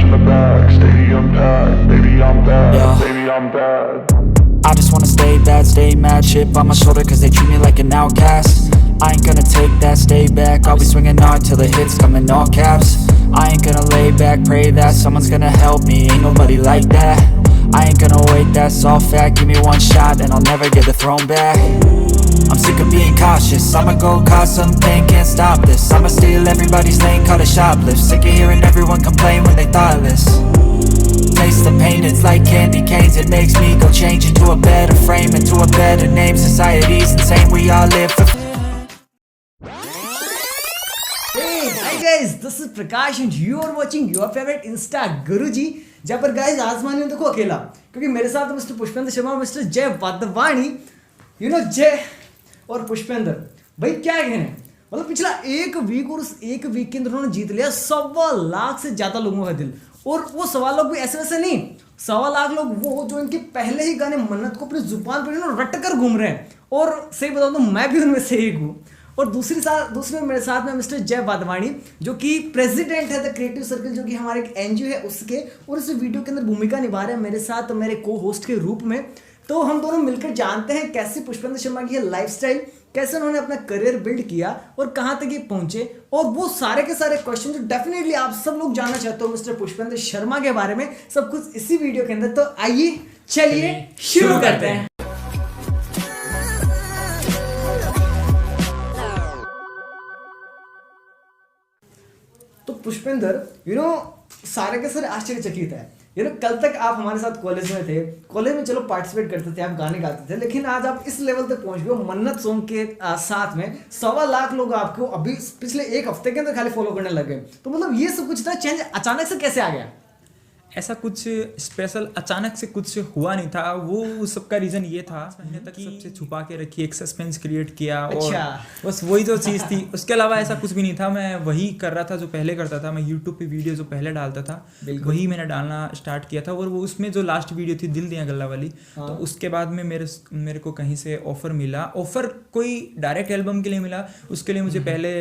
in the back, stadium packed. Baby, I'm bad, baby, I'm bad. I just wanna stay bad, stay mad. Chip on my shoulder cause they treat me like an outcast. I ain't gonna take that, stay back. I'll be swinging hard till the hits come in all caps. I ain't gonna lay back, pray that someone's gonna help me. Ain't nobody like that. I ain't gonna wait, that's all fact. Give me one shot and I'll never get the throne back. I'm sick of being cautious. I'ma go cause something, can't stop this. I'ma steal everybody's lane, call it shoplift. Sick of hearing everyone complain when they thoughtless. Taste the pain, it's like candy canes. It makes me go change into a better frame, into a better name. Society's insane, we all live for Hey, hi guys, this is Prakash and you are watching your favorite Insta Guruji. जहाँ पर guys आजमानी हूँ देखो अकेला, क्योंकि मेरे साथ mister Pushpendra Sharma और mister जय वाधवानी. जय और पुष्पेंद्र भाई क्या कहने, मतलब पिछला एक वीक और उस एक वीक के अंदर उन्होंने जीत लिया 1.25 लाख से ज्यादा लोगों का दिल. और वो 1.25 लाख भी ऐसे वैसे नहीं, 1.25 लाख लोग वो जो इनके पहले ही गाने मन्नत को अपनी जुबान पर रट कर घूम रहे हैं. और सही बताऊं तो मैं भी उनमें से एक हूँ. और दूसरे मेरे साथ में मिस्टर जय वाधवानी जो कि प्रेसिडेंट है द क्रिएटिव सर्कल, जो कि हमारे एक एनजीओ है उसके, और इस वीडियो के अंदर भूमिका निभा रहे हैं मेरे साथ मेरे को होस्ट के रूप में. तो हम दोनों मिलकर जानते हैं कैसे पुष्पेंद्र शर्मा की लाइफस्टाइल, कैसे उन्होंने अपना करियर बिल्ड किया और कहां तक ये पहुंचे, और वो सारे के सारे क्वेश्चन जो डेफिनेटली आप सब लोग जानना चाहते हो मिस्टर पुष्पेंद्र शर्मा के बारे में, सब कुछ इसी वीडियो के अंदर. तो आइए चलिए शुरू करते हैं. तो पुष्पेंद्र सारे के सारे आश्चर्यचकित है. कल तक आप हमारे साथ कॉलेज में थे, कॉलेज में चलो पार्टिसिपेट करते थे, आप गाने गाते थे, लेकिन आज आप इस लेवल तक पहुंच गए हो मन्नत सॉन्ग के साथ में. 1.25 लाख लोग आपको अभी पिछले एक हफ्ते के अंदर खाली फॉलो करने लगे. तो मतलब ये सब कुछ इतना चेंज अचानक से कैसे आ गया? ऐसा कुछ स्पेशल अचानक से कुछ हुआ नहीं था. वो सबका रीज़न ये था मैंने तक सबसे छुपा के रखी, एक सस्पेंस क्रिएट किया. अच्छा. और बस वही जो चीज़ थी, उसके अलावा ऐसा कुछ भी नहीं था. मैं वही कर रहा था जो पहले करता था. मैं यूट्यूब पे वीडियो जो पहले डालता था वही मैंने डालना स्टार्ट किया था. और वो उसमें जो लास्ट वीडियो थी दिल दिया गल्ला वाली, तो उसके बाद में मेरे को कहीं से ऑफ़र मिला. ऑफ़र कोई डायरेक्ट एल्बम के लिए मिला. उसके लिए मुझे पहले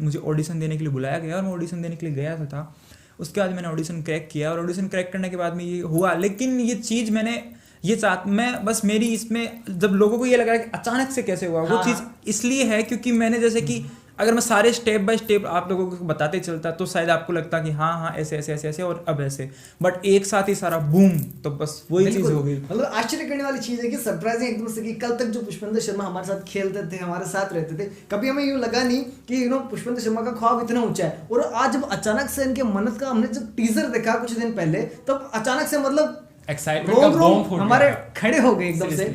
मुझे ऑडिशन देने के लिए बुलाया गया और मैं ऑडिशन देने के लिए गया था. उसके बाद मैंने ऑडिशन क्रैक किया और ऑडिशन क्रैक करने के बाद में ये हुआ. लेकिन ये चीज़ मैं बस मेरी इसमें जब लोगों को ये लग रहा है कि अचानक से कैसे हुआ, वो चीज़ इसलिए है क्योंकि मैंने जैसे कि अगर मैं सारे स्टेप बाय स्टेप आप लोगों को बताते चलता तो शायद आपको लगता कि हाँ ऐसे ऐसे ऐसे ऐसे और अब ऐसे, बट एक साथ ही सारा बूम, तो बस वही चीज़ हो गई. मतलब आश्चर्य करने वाली चीज़ है कि सरप्राइजिंग एकदम से कि कल तक जो पुष्पेंद्र शर्मा हमारे साथ खेलते थे, हमारे साथ रहते थे, कभी हमें यूँ लगा नहीं कि पुष्पेंद्र शर्मा का ख्वाब इतना ऊंचा है. और आज जब अचानक से इनके मन्नत का हमने जब टीजर देखा कुछ दिन पहले, तब अचानक से मतलब एक्साइटमेंट का बम फूट हमारे खड़े हो गए एकदम से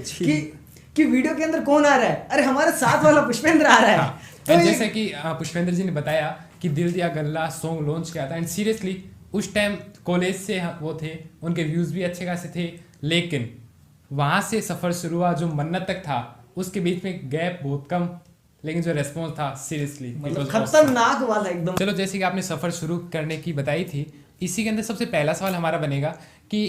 कि वीडियो के अंदर कौन आ रहा है, अरे हमारे साथ वाला पुष्पेंद्र आ रहा है. तो जैसे कि पुष्पेंद्र जी ने बताया कि दिल दिया गल्ला सॉन्ग लॉन्च किया था, एंड सीरियसली उस टाइम कॉलेज से वो थे, उनके व्यूज़ भी अच्छे खासे थे, लेकिन वहाँ से सफ़र शुरू हुआ जो मन्नत तक था उसके बीच में गैप बहुत कम, लेकिन जो रेस्पॉन्स था सीरियसली खतरनाक वाला एकदम. चलो जैसे कि आपने सफ़र शुरू करने की बताई थी, इसी के अंदर सबसे पहला सवाल हमारा बनेगा कि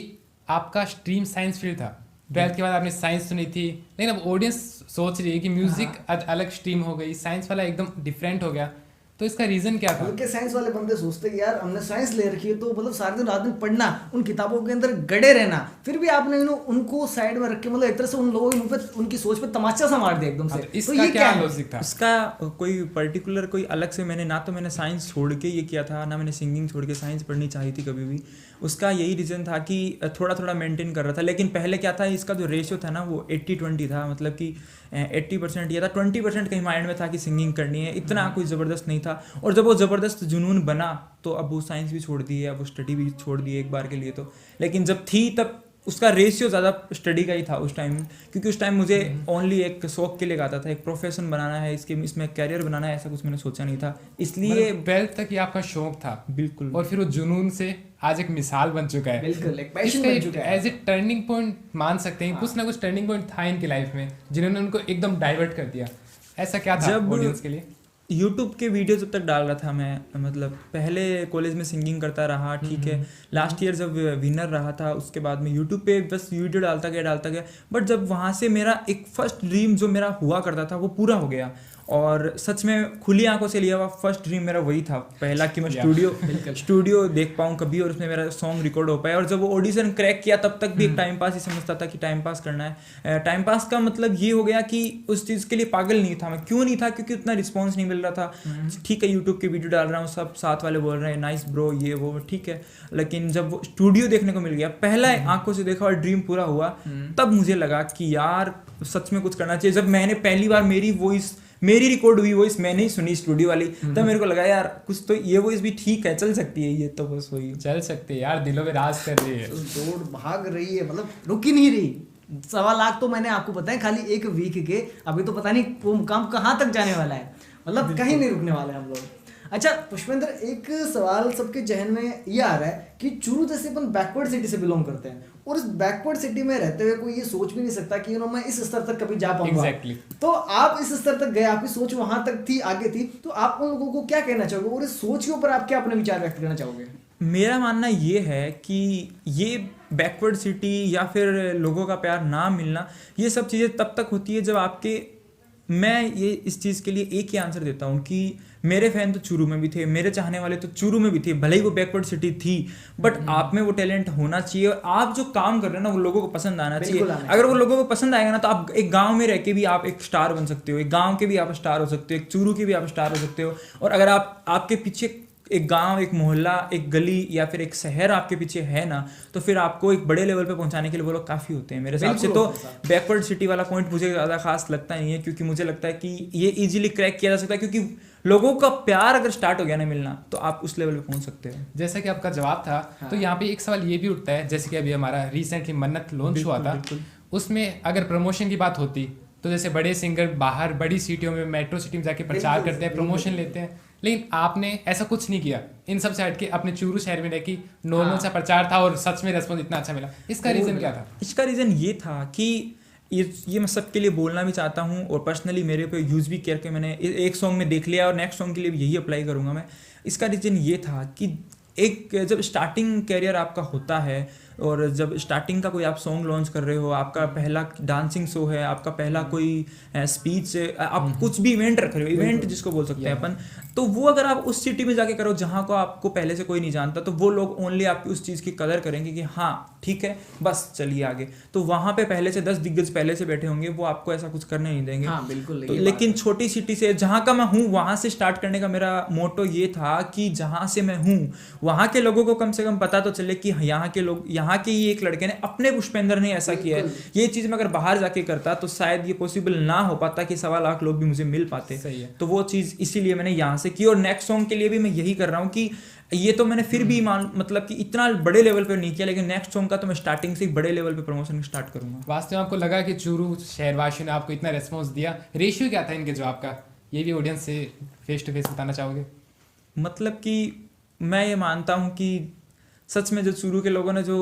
आपका स्ट्रीम साइंस फील्ड था, 12th के बाद आपने साइंस सुनी थी, लेकिन अब ऑडियंस सोच रही है कि म्यूजिक अलग स्ट्रीम हो गई, साइंस वाला एकदम डिफरेंट हो गया, तो इसका रीजन क्या था? उनके साइंस वाले बंदे सोचते कि यार हमने साइंस ले रखी है तो मतलब सारे दिन रात दिन पढ़ना, उन किताबों के अंदर गड़े रहना, फिर भी आपने उनको साइड में रख के मतलब एक तरह से उन लोगों के मुंह पे उनकी सोच पे तमाचा सा मार दिया एकदम से. तो इसका क्या लॉजिक था? इसका कोई पर्टिकुलर कोई अलग से मैंने साइंस छोड़ के ये किया था, ना मैंने सिंगिंग छोड़ के साइंस पढ़नी चाहिए थी कभी भी. उसका यही रीज़न था कि थोड़ा थोड़ा मेंटेन कर रहा था. लेकिन पहले क्या था, इसका जो रेशियो था ना वो 80-20 था. मतलब कि 80% ये था, 20% कहीं माइंड में था कि सिंगिंग करनी है. इतना कोई ज़बरदस्त नहीं था. और जब वो ज़बरदस्त जुनून बना तो अब वो साइंस भी छोड़ दी है, अब वो स्टडी भी छोड़ दी है एक बार के लिए तो. लेकिन जब थी तब उसका रेशियो ज़्यादा स्टडी का ही था उस टाइम, क्योंकि उस टाइम मुझे ओनली एक शौक के लिए गाता था. एक प्रोफेशन बनाना है, इसमें कैरियर बनाना है, ऐसा कुछ मैंने सोचा नहीं था. इसलिए 12th तक ये आपका शौक था. बिल्कुल. और फिर वो जुनून से आज एक मिसाल बन चुका है. बिल्कुल एक पैशन बन चुका है. एज ए टर्निंग पॉइंट मान सकते हैं. कुछ ना कुछ टर्निंग पॉइंट था इनकी लाइफ में जिन्होंने उनको एकदम डाइवर्ट कर दिया. ऐसा क्या था ऑडियंस के लिए? यूट्यूब के वीडियो जब तक डाल रहा था मैं, मतलब पहले कॉलेज में सिंगिंग करता रहा, ठीक है. लास्ट ईयर जब विनर रहा था उसके बाद में यूट्यूब पे बस वीडियो डालता गया. बट जब वहाँ से मेरा एक फर्स्ट ड्रीम जो मेरा हुआ करता था वो पूरा हो गया. और सच में खुली आंखों से लिया हुआ फर्स्ट ड्रीम मेरा वही था पहला, कि मैं स्टूडियो देख पाऊँ कभी और उसमें मेरा सॉन्ग रिकॉर्ड हो पाए। और जब वो ऑडिशन क्रैक किया तब तक भी एक टाइम पास ही समझता था कि टाइम पास करना है। टाइम पास का मतलब ये हो गया कि उस चीज़ के लिए पागल नहीं था मैं। क्यों नहीं था? क्योंकि उतना रिस्पॉन्स नहीं मिल रहा था। ठीक है, यूट्यूब के वीडियो डाल रहा हूँ, सब साथ वाले बोल रहे हैं नाइस ब्रो ये वो, ठीक है, लेकिन जब वो स्टूडियो देखने को मिल गया, पहला आंखों से देखा और ड्रीम पूरा हुआ, तब मुझे लगा कि यार सच में कुछ करना चाहिए। जब मैंने पहली बार मेरी रिकॉर्ड हुई वॉइस मैंने ही सुनी स्टूडियो वाली, तब मेरे को लगा यार कुछ तो ये वॉइस भी ठीक है, चल सकती है ये, तो बस वही चल सकती है यार, दिलों में राज कर रही है, दौड़ भाग रही है, मतलब रुक ही नहीं रही। 1.25 लाख तो मैंने आपको बताया खाली एक वीक के, अभी तो पता नहीं वो मुकाम कहाँ तक जाने वाला है, मतलब कहीं नहीं रुकने वाले हम लोग। अच्छा पुष्पेंद्र, एक सवाल सबके जहन में ये आ रहा है कि चूरू जैसे अपन बैकवर्ड सिटी से बिलोंग करते हैं, और इस बैकवर्ड सिटी में रहते हुए कोई ये सोच भी नहीं सकता कि मैं इस स्तर तक कभी जा पाऊंगा। Exactly. तो आप इस स्तर तक गए, आपकी सोच वहां तक थी, आगे थी, तो आप उन लोगों को क्या कहना चाहोगे और इस सोच के ऊपर आप क्या अपने विचार व्यक्त करना चाहोगे? मेरा मानना ये है कि ये बैकवर्ड सिटी या फिर लोगों का प्यार ना मिलना, ये सब चीज़ें तब तक होती है जब आपके, मैं ये इस चीज़ के लिए एक ही आंसर देता हूँ कि मेरे फैन तो चूरू में भी थे, मेरे चाहने वाले तो चूरू में भी थे, भले ही वो बैकवर्ड सिटी थी, बट आप में वो टैलेंट होना चाहिए और आप जो काम कर रहे हैं ना वो लोगों को पसंद आना चाहिए। अगर वो लोगों को पसंद आएगा ना तो आप एक गांव में रह के भी आप एक स्टार बन सकते हो, एक गांव के भी आप स्टार हो सकते हो, एक चूरू के भी आप स्टार हो सकते हो। और अगर आपके पीछे एक गांव, एक मोहल्ला, एक गली या फिर एक शहर आपके पीछे है ना, तो फिर आपको एक बड़े लेवल पे पहुंचाने के लिए वो लोग काफ़ी होते हैं मेरे हिसाब से। तो बैकवर्ड सिटी वाला पॉइंट मुझे ज़्यादा खास लगता नहीं है, क्योंकि मुझे लगता है कि ये इजीली क्रैक किया जा सकता है, क्योंकि लोगों का प्यार अगर स्टार्ट हो गया ना मिलना तो आप उस लेवल पे पहुंच सकते हो। जैसा कि आपका जवाब था, तो यहाँ पे एक सवाल ये भी उठता है, जैसे कि अभी हमारा रिसेंटली मन्नत लॉन्च हुआ था, उसमें अगर प्रमोशन की बात होती तो जैसे बड़े सिंगर बाहर बड़ी सिटियों में, मेट्रो सिटी में जाके प्रचार करते हैं, प्रमोशन लेते हैं, लेकिन आपने ऐसा कुछ नहीं किया, इन सब से हट के अपने चूरू शहर में रह के नॉर्मल सा प्रचार था और सच में रेस्पॉन्स इतना अच्छा मिला। इसका रीजन क्या था? इसका रीजन ये था कि ये मैं सबके लिए बोलना भी चाहता हूँ और पर्सनली मेरे पे यूज़ भी करके मैंने एक सॉन्ग में देख लिया और नेक्स्ट सॉन्ग के लिए भी यही अप्लाई करूँगा मैं। इसका रीज़न ये था कि एक जब स्टार्टिंग कैरियर आपका होता है और जब स्टार्टिंग का कोई आप सॉन्ग लॉन्च कर रहे हो, आपका पहला डांसिंग शो है, आपका पहला कोई स्पीच, आप कुछ भी इवेंट रख रहे हो, इवेंट जिसको बोल सकते हैं अपन, तो वो अगर आप उस सिटी में जाके करो जहाँ को आपको पहले से कोई नहीं जानता, तो वो लोग ओनली आपकी उस चीज़ की कदर करेंगे कि हाँ ठीक है बस चलिए आगे। तो वहाँ पे पहले से 10 दिग्गज पहले से बैठे होंगे, वो आपको ऐसा कुछ करने नहीं देंगे। हाँ, बिल्कुल। तो लेकिन छोटी सिटी से जहाँ का मैं हूँ वहाँ से स्टार्ट करने का मेरा मोटो ये था कि जहाँ से मैं हूँ वहाँ के लोगों को कम से कम पता तो चले कि यहाँ के लोग, यहाँ के ही एक लड़के ने, अपने पुष्पेंद्र ने ऐसा किया है। ये चीज़ मैं अगर बाहर जाके करता तो शायद ये पॉसिबल ना हो पाता कि 1.25 लाख लोग भी मुझे मिल पाते। सही है। तो वो चीज़ इसीलिए मैंने यहाँ से की और नेक्स्ट सॉन्ग के लिए भी मैं यही कर रहा हूँ कि ये तो मैंने फिर भी मतलब कि इतना बड़े लेवल पर नहीं किया, लेकिन नेक्स्ट सॉन्ग का तो मैं स्टार्टिंग से बड़े लेवल पे प्रमोशन स्टार्ट करूंगा। वास्तव में आपको लगा कि चूरू शहरवासियों ने आपको इतना रेस्पॉन्स दिया, रेशियो क्या था इनके जवाब का, ये भी ऑडियंस से फेस टू फेस बताना चाहोगे? मतलब कि मैं ये मानता हूँ कि सच में जो चूरू के लोगों ने जो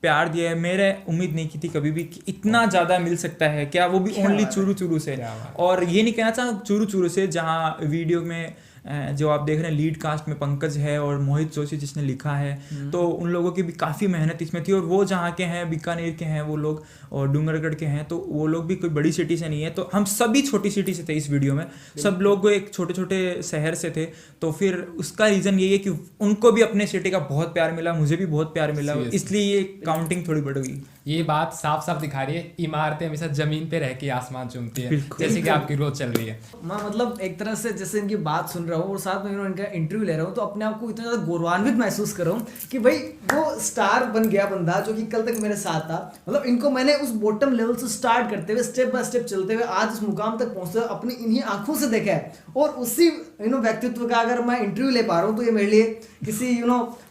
प्यार दिया है, मेरे उम्मीद नहीं की थी कभी भी कि इतना ज़्यादा मिल सकता है, क्या वो भी ओनली चूरू से। और ये नहीं कहना चाहता चूरू से, जहाँ वीडियो में जो आप देख रहे हैं लीड कास्ट में पंकज है और मोहित जोशी जिसने लिखा है, तो उन लोगों की भी काफ़ी मेहनत इसमें थी। और वो जहाँ के हैं, बीकानेर के हैं वो लोग और डूंगरगढ़ के हैं, तो वो लोग भी कोई बड़ी सिटी से नहीं है, तो हम सभी छोटी सिटी से थे इस वीडियो में, सब लोग एक छोटे छोटे शहर से थे। तो फिर उसका रीज़न यही है कि उनको भी अपने सिटी का बहुत प्यार मिला, मुझे भी बहुत प्यार मिला, इसलिए ये काउंटिंग थोड़ी बढ़ गई। ये बात साफ साफ दिखा रही है इमारतें हमेशा जमीन पे रह के आसमान चूमती है, जैसे कि आपकी ग्रोथ चल रही है। मैं मतलब एक तरह से जैसे इनकी बात सुन रहा हूँ और साथ में इनका इंटरव्यू ले रहा हूँ, तो अपने आप को इतना ज़्यादा गौरवान्वित महसूस कर रहा हूँ कि भाई वो स्टार बन गया बंदा जो कि कल तक मेरे साथ था। मतलब इनको मैंने उस बॉटम लेवल से स्टार्ट करते हुए स्टेप बाय स्टेप चलते हुए आज उस मुकाम तक पहुँचते हुए अपनी इन्हीं आंखों से देखा है, और उसी व्यक्तित्व का अगर मैं इंटरव्यू ले पा रहा हूँ तो ये मेरे लिए किसी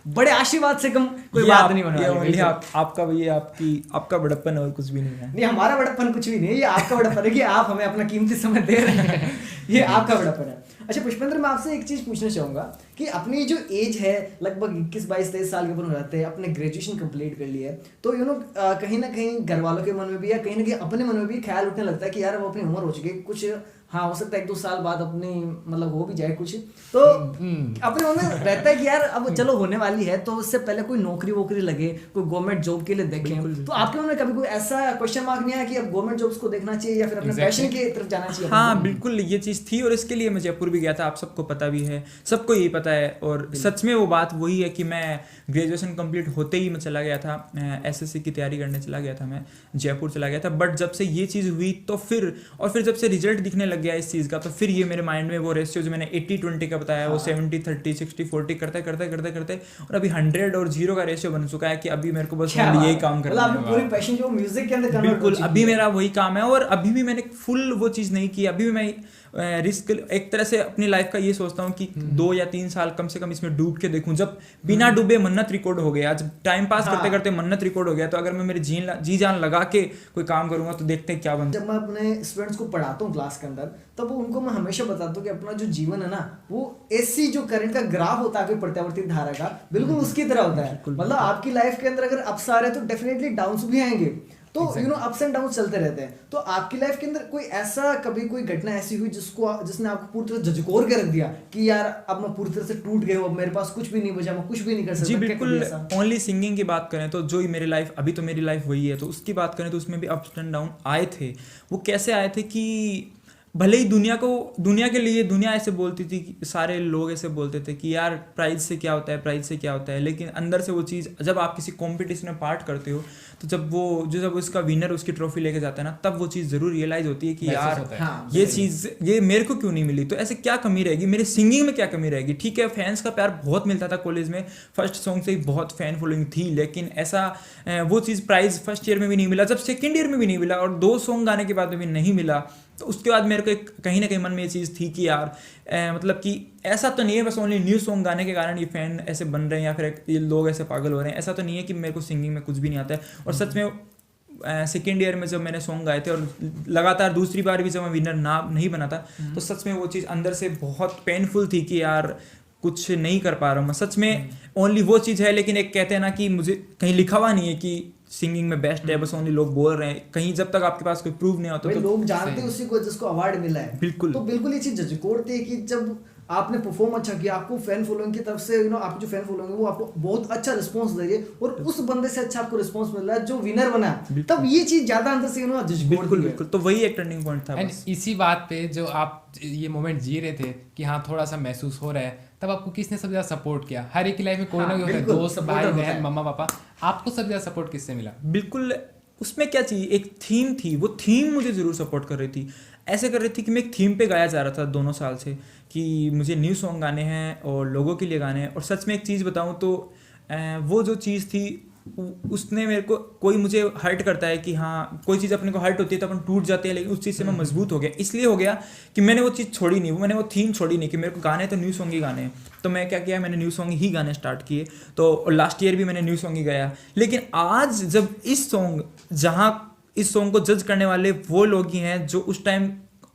बड़े आशीर्वाद से कम कोई बात नहीं बना। आपका ये आपका बड़प्पन और कुछ भी नहीं है। नहीं, हमारा बड़प्पन कुछ भी नहीं है, ये आपका बड़प्पन है कि आप हमें अपना कीमती समय दे रहे हैं, ये आपका बड़प्पन है। अच्छा पुष्पेंद्र, मैं आपसे एक चीज़ पूछना चाहूँगा कि अपनी जो एज है लगभग 21, 22, 23 साल के ऊपर हो जाते हैं, अपने ग्रेजुएशन कंप्लीट कर लिया है, तो कहीं ना कहीं घर वालों के मन में भी या कहीं ना कहीं अपने मन में भी ख्याल उठने लगता है कि यार वो अपनी उम्र हो चुकी है, कुछ हाँ हो सकता है 1-2 साल बाद अपनी मतलब हो भी जाए कुछ, तो अपने मन में रहता है कि यार अब चलो होने वाली है, तो उससे पहले कोई नौकरी वोकरी लगे, कोई गवर्नमेंट जॉब के लिए देखें। तो आपके मन में कभी कोई ऐसा क्वेश्चन मार्क नहीं आया कि अब गवर्नमेंट जॉब्स को देखना चाहिए या फिर अपने पैशन की तरफ जाना चाहिए? हाँ बिल्कुल ये चीज़ थी, और इसके लिए मैं जयपुर भी गया था, आप सबको पता भी है, सबको यही पता है। और सच में वो बात वही है कि मैं ग्रेजुएशन कंप्लीट होते ही मैं चला गया था, एसएससी की तैयारी करने चला गया था, मैं जयपुर चला गया था। बट जब से ये चीज़ हुई तो फिर जब से रिजल्ट दिखने लग गया इस चीज़ का, तो फिर ये मेरे माइंड में वो रेशियो जो मैंने 80-20 का बताया, वो 70-30 60-40 करते और अभी 100 और 0 का रेशियो बन चुका है कि अभी मेरे को बस यही काम करना है। पूरी पैशन जो म्यूजिक के अंदर बिल्कुल अभी मेरा वही काम है, और अभी भी मैंने फुल वो चीज़ नहीं की। अभी भी मैं रिस्क एक तरह से अपनी लाइफ का ये सोचता हूँ कि 2 या 3 साल कम से कम इसमें डूब के देखूं। जब बिना डूबे मन्नत रिकॉर्ड हो गया, जब टाइम पास करते करते मन्नत रिकॉर्ड हो गया, तो अगर मैं मेरे जी जान लगा के कोई काम करूंगा तो देखते हैं क्या बनता है। जब मैं अपने स्टूडेंट्स को पढ़ाता हूँ क्लास के अंदर, तब उनको मैं हमेशा बताता हूँ कि अपना जो जीवन है ना, वो ऐसी जो करंट का ग्राफ होता है प्रत्यावर्ती धारा का, बिल्कुल उसकी तरह होता है। मतलब आपकी लाइफ के अंदर अगर अप्स आ रहे हैं तो डेफिनेटली डाउन्स भी आएंगे, तो you know ups and down चलते रहते हैं। तो आपकी लाइफ के अंदर कोई ऐसा कभी कोई घटना ऐसी हुई जिसने आपको पूरी तरह झकझोर के रख दिया कि यार अब मैं पूरी तरह से टूट गया हूँ, अब मेरे पास कुछ भी नहीं बचा, मैं कुछ भी नहीं कर सकता? जी बिल्कुल। ओनली सिंगिंग की बात करें तो जो ही मेरी लाइफ, अभी तो मेरी लाइफ वही है, तो उसकी बात करें तो उसमें भी अप्स एंड डाउन आए थे। वो कैसे आए थे कि भले ही दुनिया के लिए दुनिया ऐसे बोलती थी, सारे लोग ऐसे बोलते थे कि यार प्राइज से क्या होता है, लेकिन अंदर से वो चीज़, जब आप किसी कंपटीशन में पार्ट करते हो, तो जब उसका विनर उसकी ट्रॉफी लेके जाता है ना, तब वो चीज़ ज़रूर रियलाइज होती है कि यार ये चीज़ ये मेरे को क्यों नहीं मिली, तो ऐसे क्या कमी रहेगी, मेरी सिंगिंग में क्या कमी रहेगी। ठीक है, फैंस का प्यार बहुत मिलता था कॉलेज में, फर्स्ट सॉन्ग से ही बहुत फैन फॉलोइंग थी, लेकिन ऐसा वो चीज़ प्राइज़ फर्स्ट ईयर में भी नहीं मिला, जब सेकेंड ईयर में भी नहीं मिला, और 2 सॉन्ग गाने के बाद में भी नहीं मिला, तो उसके बाद मेरे को कहीं ना कहीं मन में ये चीज़ थी कि यार मतलब कि ऐसा तो नहीं है बस ओनली न्यू सॉन्ग गाने के कारण ये फैन ऐसे बन रहे हैं या फिर ये लोग ऐसे पागल हो रहे हैं। ऐसा तो नहीं है कि मेरे को सिंगिंग में कुछ भी नहीं आता है। और सच में सेकेंड ईयर में जब मैंने सॉन्ग गाए थे और लगातार दूसरी बार भी जब मैं विनर नहीं बना था, तो सच में वो चीज़ अंदर से बहुत पेनफुल थी कि यार कुछ नहीं कर पा रहा हूँ मैं। सच में ओनली वो चीज़ है, लेकिन एक कहते हैं ना कि मुझे कहीं लिखा हुआ नहीं है कि सिंगिंग में बेस्ट है, बस ओनली लोग बोल रहे हैं, कहीं जब तक आपके पास कोई प्रूव नहीं होता तो लोग जानते हैं उसी को जिसको अवार्ड मिला है। बिल्कुल, तो बिल्कुल ये चीज झकझोरती है कि जब आपने परफॉर्म अच्छा किया, आपको फैन फॉलोइंग की तरफ से यू नो आपकी जो फैन फॉलोइंग है वो आपको बहुत अच्छा रिस्पांस दे रही है, और उस बंदे से अच्छा आपको रिस्पांस मिल रहा है जो विनर बना, तब ये चीज ज्यादा अंदर से यू नो झकझोरती है। तो वही एक टर्निंग पॉइंट था। एंड इसी बात पे जो आप ये मोमेंट जी रहे थे कि हाँ थोड़ा सा महसूस हो रहा है, तब आपको किसने सबसे ज्यादा सपोर्ट किया? हर एक की लाइफ में कोई ना कोई होता है, दोस्त, भाई बहन, मम्मा पापा, आपको सबसे ज्यादा सपोर्ट किससे मिला? बिल्कुल, उसमें क्या चाहिए, एक थीम थी, वो थीम मुझे ज़रूर सपोर्ट कर रही थी। ऐसे कर रही थी कि मैं एक थीम पे गाया जा रहा था 2 साल से कि मुझे न्यू सॉन्ग गाने हैं और लोगों के लिए गाने हैं। और सच में एक चीज़ बताऊं तो वो जो चीज़ थी उसने मेरे को, कोई मुझे हर्ट करता है कि हाँ कोई चीज़ अपने को हर्ट होती है तो अपन टूट जाते हैं, लेकिन उस चीज़ से मैं मजबूत हो गया। इसलिए हो गया कि मैंने वो चीज़ छोड़ी नहीं, मैंने वो थीम छोड़ी नहीं कि मेरे को गाने तो न्यू सॉन्ग ही गाने हैं। तो मैं क्या किया, मैंने न्यू सॉन्ग ही गाने स्टार्ट किए। तो लास्ट ईयर भी मैंने न्यू सॉन्ग ही गाया। लेकिन आज जब इस सॉन्ग को जज करने वाले वो लोग ही हैं जो उस टाइम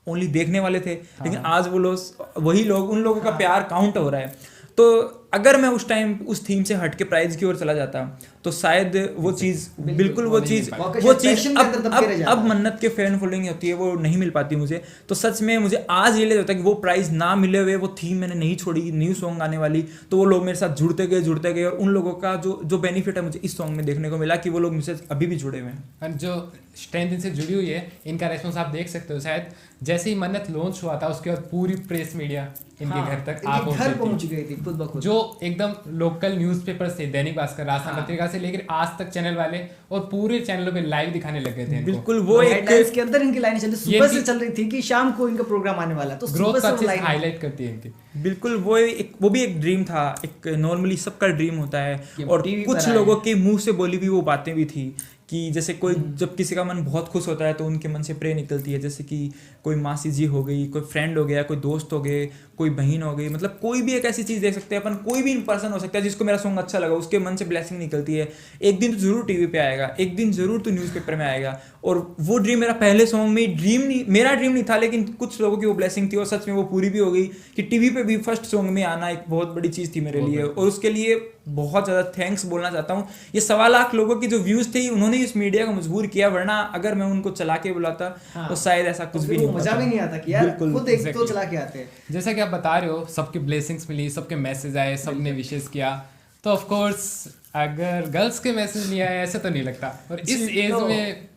ओनली देखने वाले थे, लेकिन आज वो लोग, वही लोग, उन लोगों का प्यार काउंट हो रहा है। तो अगर मैं उस टाइम उस थीम से हट के प्राइज की ओर चला जाता तो शायद वो चीज़ बिल्कुल वो चीज़ अब मन्नत के फैन फॉलोइंग होती है वो नहीं मिल पाती मुझे। तो सच में मुझे आज रियलाइज होता है कि वो प्राइज ना मिले हुए वो थीम मैंने नहीं छोड़ी, न्यू सॉन्ग आने वाली, तो वो लोग मेरे साथ जुड़ते गए और उन लोगों का जो बेनिफिट है मुझे इस सॉन्ग में देखने को मिला कि वो लोग मुझसे अभी भी जुड़े हुए हैं। जो स्ट्रेंथ इनसे जुड़ी हुई है, इनका रेस्पॉन्स आप देख सकते हो। शायद जैसे ही मन्नत लॉन्च हुआ था उसके बाद पूरी प्रेस मीडिया इनके घर तक आ पहुंच गई थी खुद ब खुद। जो एकदम लोकल न्यूज़पेपर्स थे, दैनिक भास्कर, राजस्थान पत्रिका से लेकर आज तक चैनल वाले और पूरे चैनलों पे लाइव दिखाने लगे थे। बिल्कुल, वो एक के अंदर इनकी लाइन सुबह से चल रही थी कि शाम को इनका प्रोग्राम आने वाला है, तो ग्रोथ का अच्छे से हाईलाइट करती है इनकी। बिल्कुल, वो भी एक ड्रीम था, एक नॉर्मली सबका ड्रीम होता है। और कुछ लोगों के मुंह से बोली भी वो बातें भी थी कि जैसे कोई जब किसी का मन बहुत खुश होता है तो उनके मन से प्रे निकलती है, जैसे कि कोई मासी जी हो गई, कोई फ्रेंड हो गया, कोई दोस्त हो गए, कोई बहन हो गई, मतलब कोई भी एक ऐसी चीज़ देख सकते हैं अपन, कोई भी पर्सन हो सकता है जिसको मेरा सॉन्ग अच्छा लगा, उसके मन से ब्लेसिंग निकलती है। एक दिन तो जरूर टीवी पे आएगा, एक दिन जरूर तो न्यूज़पेपर में आएगा। और वो ड्रीम मेरा पहले सॉन्ग में मेरा ड्रीम नहीं था, लेकिन कुछ लोगों की वो ब्लेसिंग थी और सच में वो पूरी भी हो गई कि टीवी पे भी फर्स्ट सॉन्ग में आना एक बहुत बड़ी चीज़ थी मेरे लिए। और उसके लिए बहुत ज़्यादा थैंक्स बोलना चाहता हूँ। ये 1.25 लाख लोगों की जो व्यूज़ थी उन्होंने इस मीडिया को मजबूर किया, वरना अगर मैं उनको चला के बुलाता तो शायद ऐसा कुछ भी नहीं मजा होता। भी नहीं आता कि यार बिल्कुल, खुद एक तो चला के आते हैं। जैसा कि आप बता रहे हो सबके ब्लेसिंग्स मिली, सबके मैसेज आए, सबने विशेस किया, तो ऑफ कोर्स अगर गर्ल्स के मैसेज नहीं आए ऐसे तो नहीं लगता। और इस एज में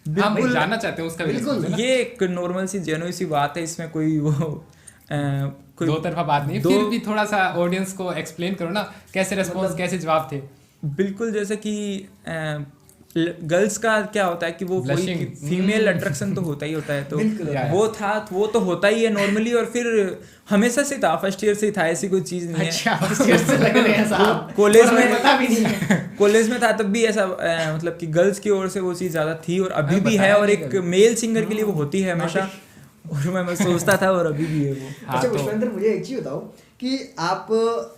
हम बिल्कुल जानना चाहते हैं उसका भी response, है ना? ये एक नॉर्मल सी जेन्युइन सी बात है, इसमें कोई वो कोई दो तरफा बात नहीं, फिर भी थोड़ा सा ऑडियंस को एक्सप्लेन करो ना कैसे रेस्पॉन्स, कैसे जवाब थे। बिल्कुल, जैसे कि गर्ल्स का क्या होता है कि वो कोई Blushing. फीमेल अट्रैक्शन तो होता ही होता है, तो बिल्कुल। वो तो होता ही है नॉर्मली, और फिर हमेशा से था, फर्स्ट ईयर से ही था, ऐसी कोई चीज़ नहीं है। अच्छा, first year से लग रहे हैं साहब। कॉलेज और में हमें पता भी नहीं है। कॉलेज में था तब भी ऐसा मतलब कि गर्ल्स की ओर से वो चीज़ ज़्यादा थी, और अभी भी है, बताया और नहीं एक कभी। मेल सिंगर के लिए वो होती है हमेशा, और मैं सोचता था और अभी भी है वो। अच्छा पुष्पेंद्र, मुझे एक चीज बताओ कि आप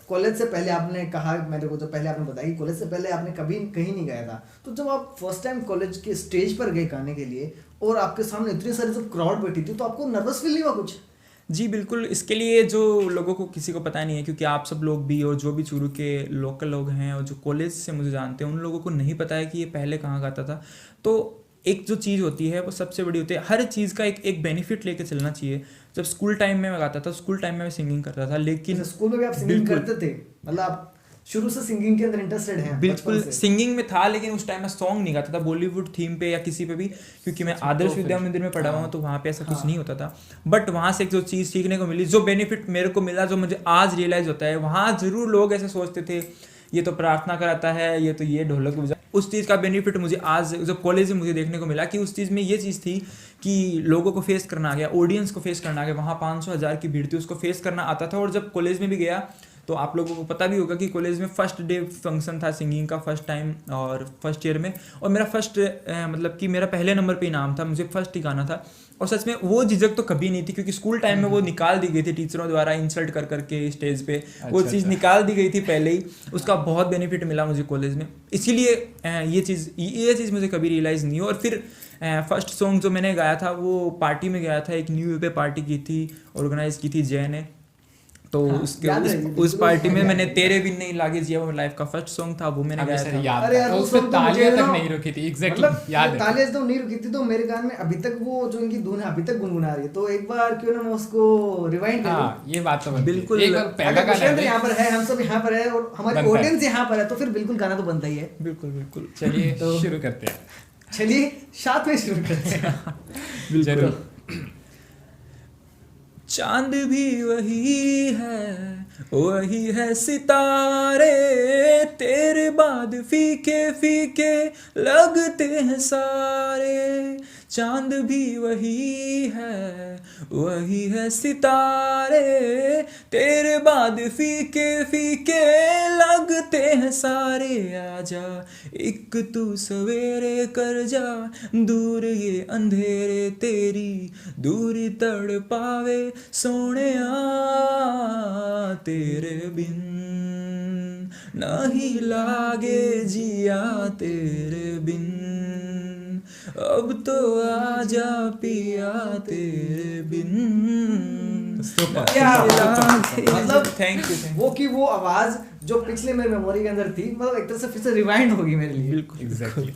कॉलेज से पहले, आपने कहा मेरे को, जो पहले आपने बताया कि कॉलेज से पहले आपने कभी कहीं नहीं गया था, तो जब आप फर्स्ट टाइम कॉलेज के स्टेज पर गए गाने के लिए और आपके सामने इतनी सारी जब क्राउड बैठी थी, तो आपको नर्वस फील नहीं हुआ कुछ? जी बिल्कुल, इसके लिए जो लोगों को किसी को पता नहीं है, क्योंकि आप सब लोग भी और जो भी चूरू के लोकल लोग हैं और जो कॉलेज से मुझे जानते हैं, उन लोगों को नहीं पता है कि ये पहले कहाँ गाता था। तो एक जो चीज़ होती है वो सबसे बड़ी होती है, हर चीज़ का एक बेनिफिट लेके चलना चाहिए। जब स्कूल टाइम में मैं गाता था, स्कूल टाइम में मैं सिंगिंग करता था, लेकिन स्कूल में भी आप सिंगिंग बिल्कुल। करते थे? मतलब आप शुरू से सिंगिंग के अंदर इंटरेस्टेड हैं? बिल्कुल बचपन से? सिंगिंग में था, लेकिन उस टाइम मैं सॉन्ग नहीं गाता था बॉलीवुड थीम पे या किसी पे भी, क्योंकि मैं आदर्श विद्या मंदिर में पढ़ा हुआ हूँ, तो वहाँ पे ऐसा कुछ नहीं होता था। बट वहाँ से एक जो चीज़ सीखने को मिली, जो बेनिफिट मेरे को मिला, जो मुझे आज रियलाइज़ होता है, वहाँ ज़रूर लोग ऐसे सोचते थे ये तो प्रार्थना कराता है, ये तो ये ढोलक बजा, उस चीज़ का बेनिफिट मुझे आज जब कॉलेज में मुझे देखने को मिला कि उस चीज़ में ये चीज़ थी कि लोगों को फेस करना आ गया, ऑडियंस को फेस करना आ गया। वहाँ 500,000 की भीड़ थी, उसको फेस करना आता था। और जब कॉलेज में भी गया तो आप लोगों को पता भी होगा कि कॉलेज में फर्स्ट डे फंक्शन था सिंगिंग का, फर्स्ट टाइम, और फर्स्ट ईयर में, और मेरा फर्स्ट मतलब कि मेरा पहले नंबर पे इनाम था, मुझे फर्स्ट ही गाना था। और सच में वो झिझक तो कभी नहीं थी, क्योंकि स्कूल टाइम में वो निकाल दी गई थी टीचरों द्वारा इंसल्ट कर करके स्टेज पे, वो चीज़ निकाल दी गई थी पहले ही। उसका बहुत बेनिफिट मिला मुझे कॉलेज में, इसीलिए ये चीज़ मुझे कभी रियलाइज़ नहीं हुई। और फिर फर्स्ट सॉन्ग जो मैंने गाया था वो पार्टी में गया था, एक न्यू ईयर पे पार्टी की थी, ऑर्गेनाइज की थी जय ने, तो उस पार्टी में मैंने तेरे बिन नहीं लागे जिया, वो लाइफ का फर्स्ट सॉन्ग था, वो मैंने गाया था। याद अरे यार, है, वो उस पे song तो तालियां मुझे तक ना- नहीं रुकी थी, एग्जैक्टली मतलब याद है। तालियां तो नहीं रुकी थी, तो मेरे कान में अभी तक वो जो इनकी धुन है अभी तक गुनगुना रही है, तो एक बार क्यों ना मैं उसको रिवाइंड कर लूं? हाँ, ये बात तो बनती है। बिल्कुल। एक बार पहला अगर गाना पुष्पेंद्र है। यहाँ पर है, हम सब यहाँ पर है और हमारी बनता है। ऑडियंस यहाँ पर है, तो फिर बिल्कुल गाना तो बनता ही है। बिल्कुल बिल्कुल। चलिए शुरू करते हैं। चलिए साथ में शुरू करते हैं। जरूर। चांद भी वही है सितारे, तेरे बाद फीके फीके लगते हैं सारे। चांद भी वही है सितारे, तेरे बाद फीके फीके लगते हैं सारे। आजा एक तू सवेरे कर जा, दूर ये अंधेरे तेरी दूरी तड़ पावे सोनिया, तेरे बिन नहीं लागे जिया, तेरे बिन अब तो आजा पिया, तेरे बिन। क्या मतलब थैंक यू। वो की वो आवाज जो पिछले मेरी मेमोरी के अंदर थी, मतलब एक तरह से फिर से रिवाइंड होगी मेरे लिए। बिल्कुल एग्जैक्टली।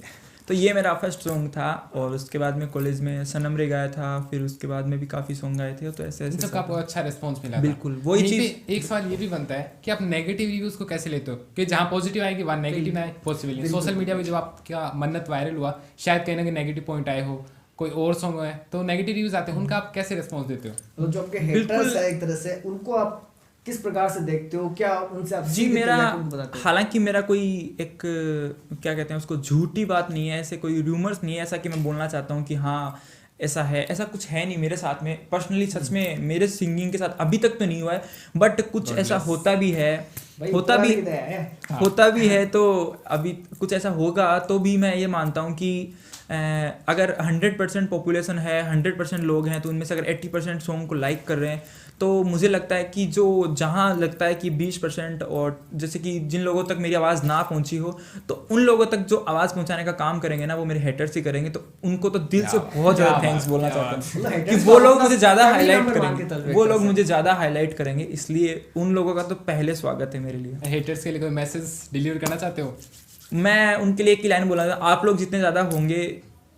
तो ये मेरा फर्स्ट सॉन्ग था, और उसके बाद में कॉलेज में सनम रे गाया था, फिर उसके बाद में भी काफ़ी सॉन्ग गाए थे, तो ऐसे इन ऐसे सबका आपको अच्छा रिस्पॉन्स मिला था। बिल्कुल, वही यहीं चीज़। पे एक सवाल ये भी बनता है कि आप नेगेटिव रिव्यूज को कैसे लेते हो, कि जहाँ पॉजिटिव आएगी वहाँ नेगेटिव ना आए, पॉसिबल नहीं। सोशल मीडिया में जब आपका मन्नत वायरल हुआ, शायद कहीं ना कहीं नेगेटिव पॉइंट आए हो, कोई और सॉन्ग है तो नेगेटिव रिव्यूज आते हैं, उनका आप कैसे रिस्पॉन्स देते हो? तो जो आपके हेटर्स है एक तरह से, उनको आप किस प्रकार से देखते हो? क्या उनसे आप जी सीखते मेरा, हो, उनको बताते हो? हालांकि मेरा कोई एक क्या कहते हैं उसको, झूठी बात नहीं है, ऐसे कोई रूमर्स नहीं है ऐसा कि मैं बोलना चाहता हूँ कि हाँ ऐसा है, ऐसा कुछ है नहीं मेरे साथ में पर्सनली। सच में मेरे सिंगिंग के साथ अभी तक तो नहीं हुआ है, बट कुछ ऐसा होता भी है, भाई होता भी ऊपर वाली दया है। होता भी है, तो अभी कुछ ऐसा होगा तो भी मैं ये मानता हूँ कि अगर 100% पॉपुलेशन है, 100% लोग हैं, तो उनमें से अगर 80% सॉन्ग को लाइक कर रहे हैं, तो मुझे लगता है कि जो जहाँ लगता है कि 20% और जैसे कि जिन लोगों तक मेरी आवाज़ ना पहुँची हो, तो उन लोगों तक जो आवाज़ पहुँचाने का काम करेंगे ना, वो मेरे हेटर्स ही करेंगे। तो उनको तो दिल से बहुत ज़्यादा थैंक्स बोलना चाहता हूँ कि वो लोग मुझे ज़्यादा हाईलाइट करेंगे, वो लोग मुझे ज़्यादा हाईलाइट करेंगे, इसलिए उन लोगों का तो पहले स्वागत है मेरे लिए। हेटर्स के लिए कोई मैसेज डिलीवर करना चाहते हो? मैं उनके लिए एक ही लाइन बोला था, आप लोग जितने ज़्यादा होंगे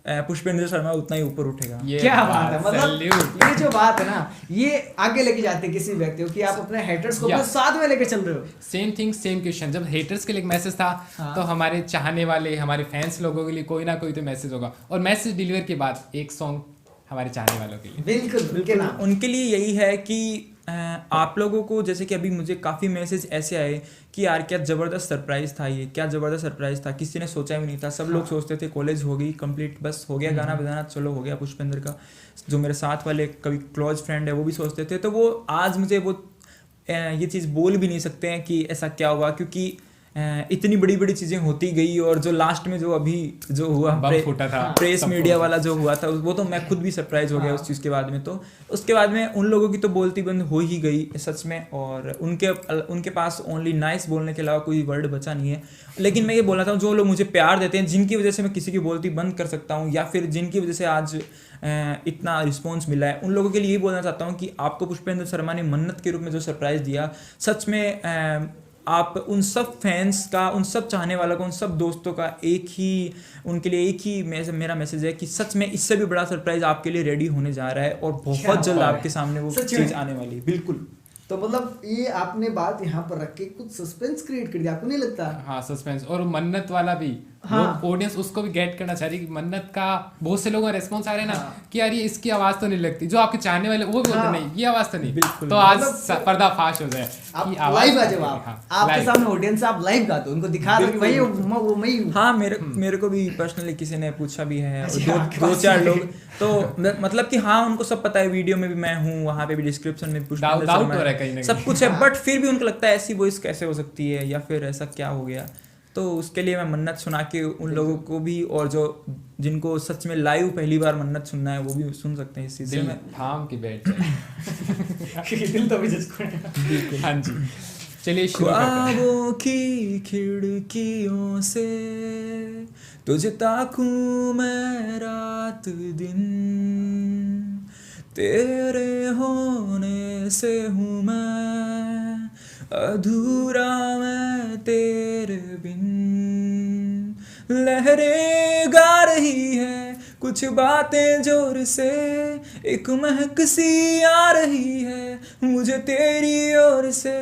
पुष्पेंद्र शर्मा उतना ही ऊपर उठेगा। क्या बात है, मतलब ये जो बात है ना, ये आगे लेके जाते हैं किसी व्यक्ति को कि आप अपने हेटर्स को अपने साथ में लेके चल रहे हो। सेम थिंग सेम क्वेश्चन, जब हेटर्स के लिए एक मैसेज था तो हमारे चाहने वाले, हमारे फैंस लोगों के लिए कोई ना कोई तो मैसेज होगा, और मैसेज डिलीवर के बाद एक सॉन्ग हमारे चाहने वालों के लिए। बिल्कुल उनके लिए यही है कि आप लोगों को, जैसे कि अभी मुझे काफ़ी मैसेज ऐसे आए कि यार क्या ज़बरदस्त सरप्राइज़ था, ये क्या ज़बरदस्त सरप्राइज़ था, किसी ने सोचा भी नहीं था। सब लोग सोचते थे कॉलेज हो गई कंप्लीट, बस हो गया गाना बजाना, चलो हो गया पुष्पेंद्र का। जो मेरे साथ वाले कभी क्लोज फ्रेंड है वो भी सोचते थे। तो वो आज मुझे वो ये चीज़ बोल भी नहीं सकते हैं कि ऐसा क्या हुआ, क्योंकि इतनी बड़ी बड़ी चीज़ें होती गई, और जो लास्ट में जो अभी जो हुआ प्रेस मीडिया वाला जो हुआ था, वो तो मैं खुद भी सरप्राइज हो गया उस चीज़ के बाद में। तो उसके बाद में उन लोगों की तो बोलती बंद हो ही गई सच में, और उनके पास ओनली नाइस बोलने के अलावा कोई वर्ड बचा नहीं है। लेकिन मैं ये बोलना चाहूँ, जो लोग मुझे प्यार देते हैं, जिनकी वजह से मैं किसी की बोलती बंद कर सकता हूँ, या फिर जिनकी वजह से आज इतना रिस्पॉन्स मिला है, उन लोगों के लिए यही बोलना चाहता हूँ कि आपको पुष्पेंद्र शर्मा ने मन्नत के रूप में जो सरप्राइज़ दिया, सच में आप उन सब फैंस का, उन सब चाहने वालों का, उन सब दोस्तों का उनके लिए एक ही मेरा मैसेज है कि सच में इससे भी बड़ा सरप्राइज आपके लिए रेडी होने जा रहा है, और बहुत जल्द आपके सामने वो चीज़ आने वाली है। बिल्कुल। तो मतलब ये आपने बात यहाँ पर रख के कुछ सस्पेंस क्रिएट कर दिया, आपको नहीं लगता? हाँ, सस्पेंस। और मन्नत वाला भी, ऑडियंस उसको भी गेट करना चाह रही है कि मन्नत का बहुत से लोगों का रेस्पॉन्स आ रहा है ना कि यार ये इसकी आवाज तो नहीं लगती, जो आपके चाहने वाले वो भी बोलते नहीं ये आवाज तो नहीं। बिल्कुल। तो आज पर्दाफाश हो जाए, आप लाइव आ जाओ, आपके सामने ऑडियंस, आप लाइव गा दो, उनको दिखा दो कि भाई वो मैं ही हूं। हाँ, मेरे को भी पर्सनली किसी ने पूछा भी है, दो चार लोग, तो मतलब कि हाँ उनको सब पता है, वीडियो में भी मैं हूँ, वहाँ पे भी डिस्क्रिप्शन में सब कुछ है, बट फिर भी उनको लगता है ऐसी वॉइस कैसे हो सकती है, या फिर ऐसा क्या हो गया। तो उसके लिए मैं मन्नत सुना के उन लोगों को भी, और जो जिनको सच में लाइव पहली बार मन्नत सुनना है वो भी सुन सकते हैं इस चीज़ से। मैं थाम के बैठ जाए दिल तो भी जिसको। हाँ जी, चलिए शुरू करते हैं। ख्वाबों की खिड़कियों से तुझे ताकूं मैं रात दिन, तेरे होने से हूँ मैं अधूरा, मैं तेरे बिन। लहरें गा रही है कुछ बातें जोर से, एक महक सी आ रही है मुझे तेरी ओर से।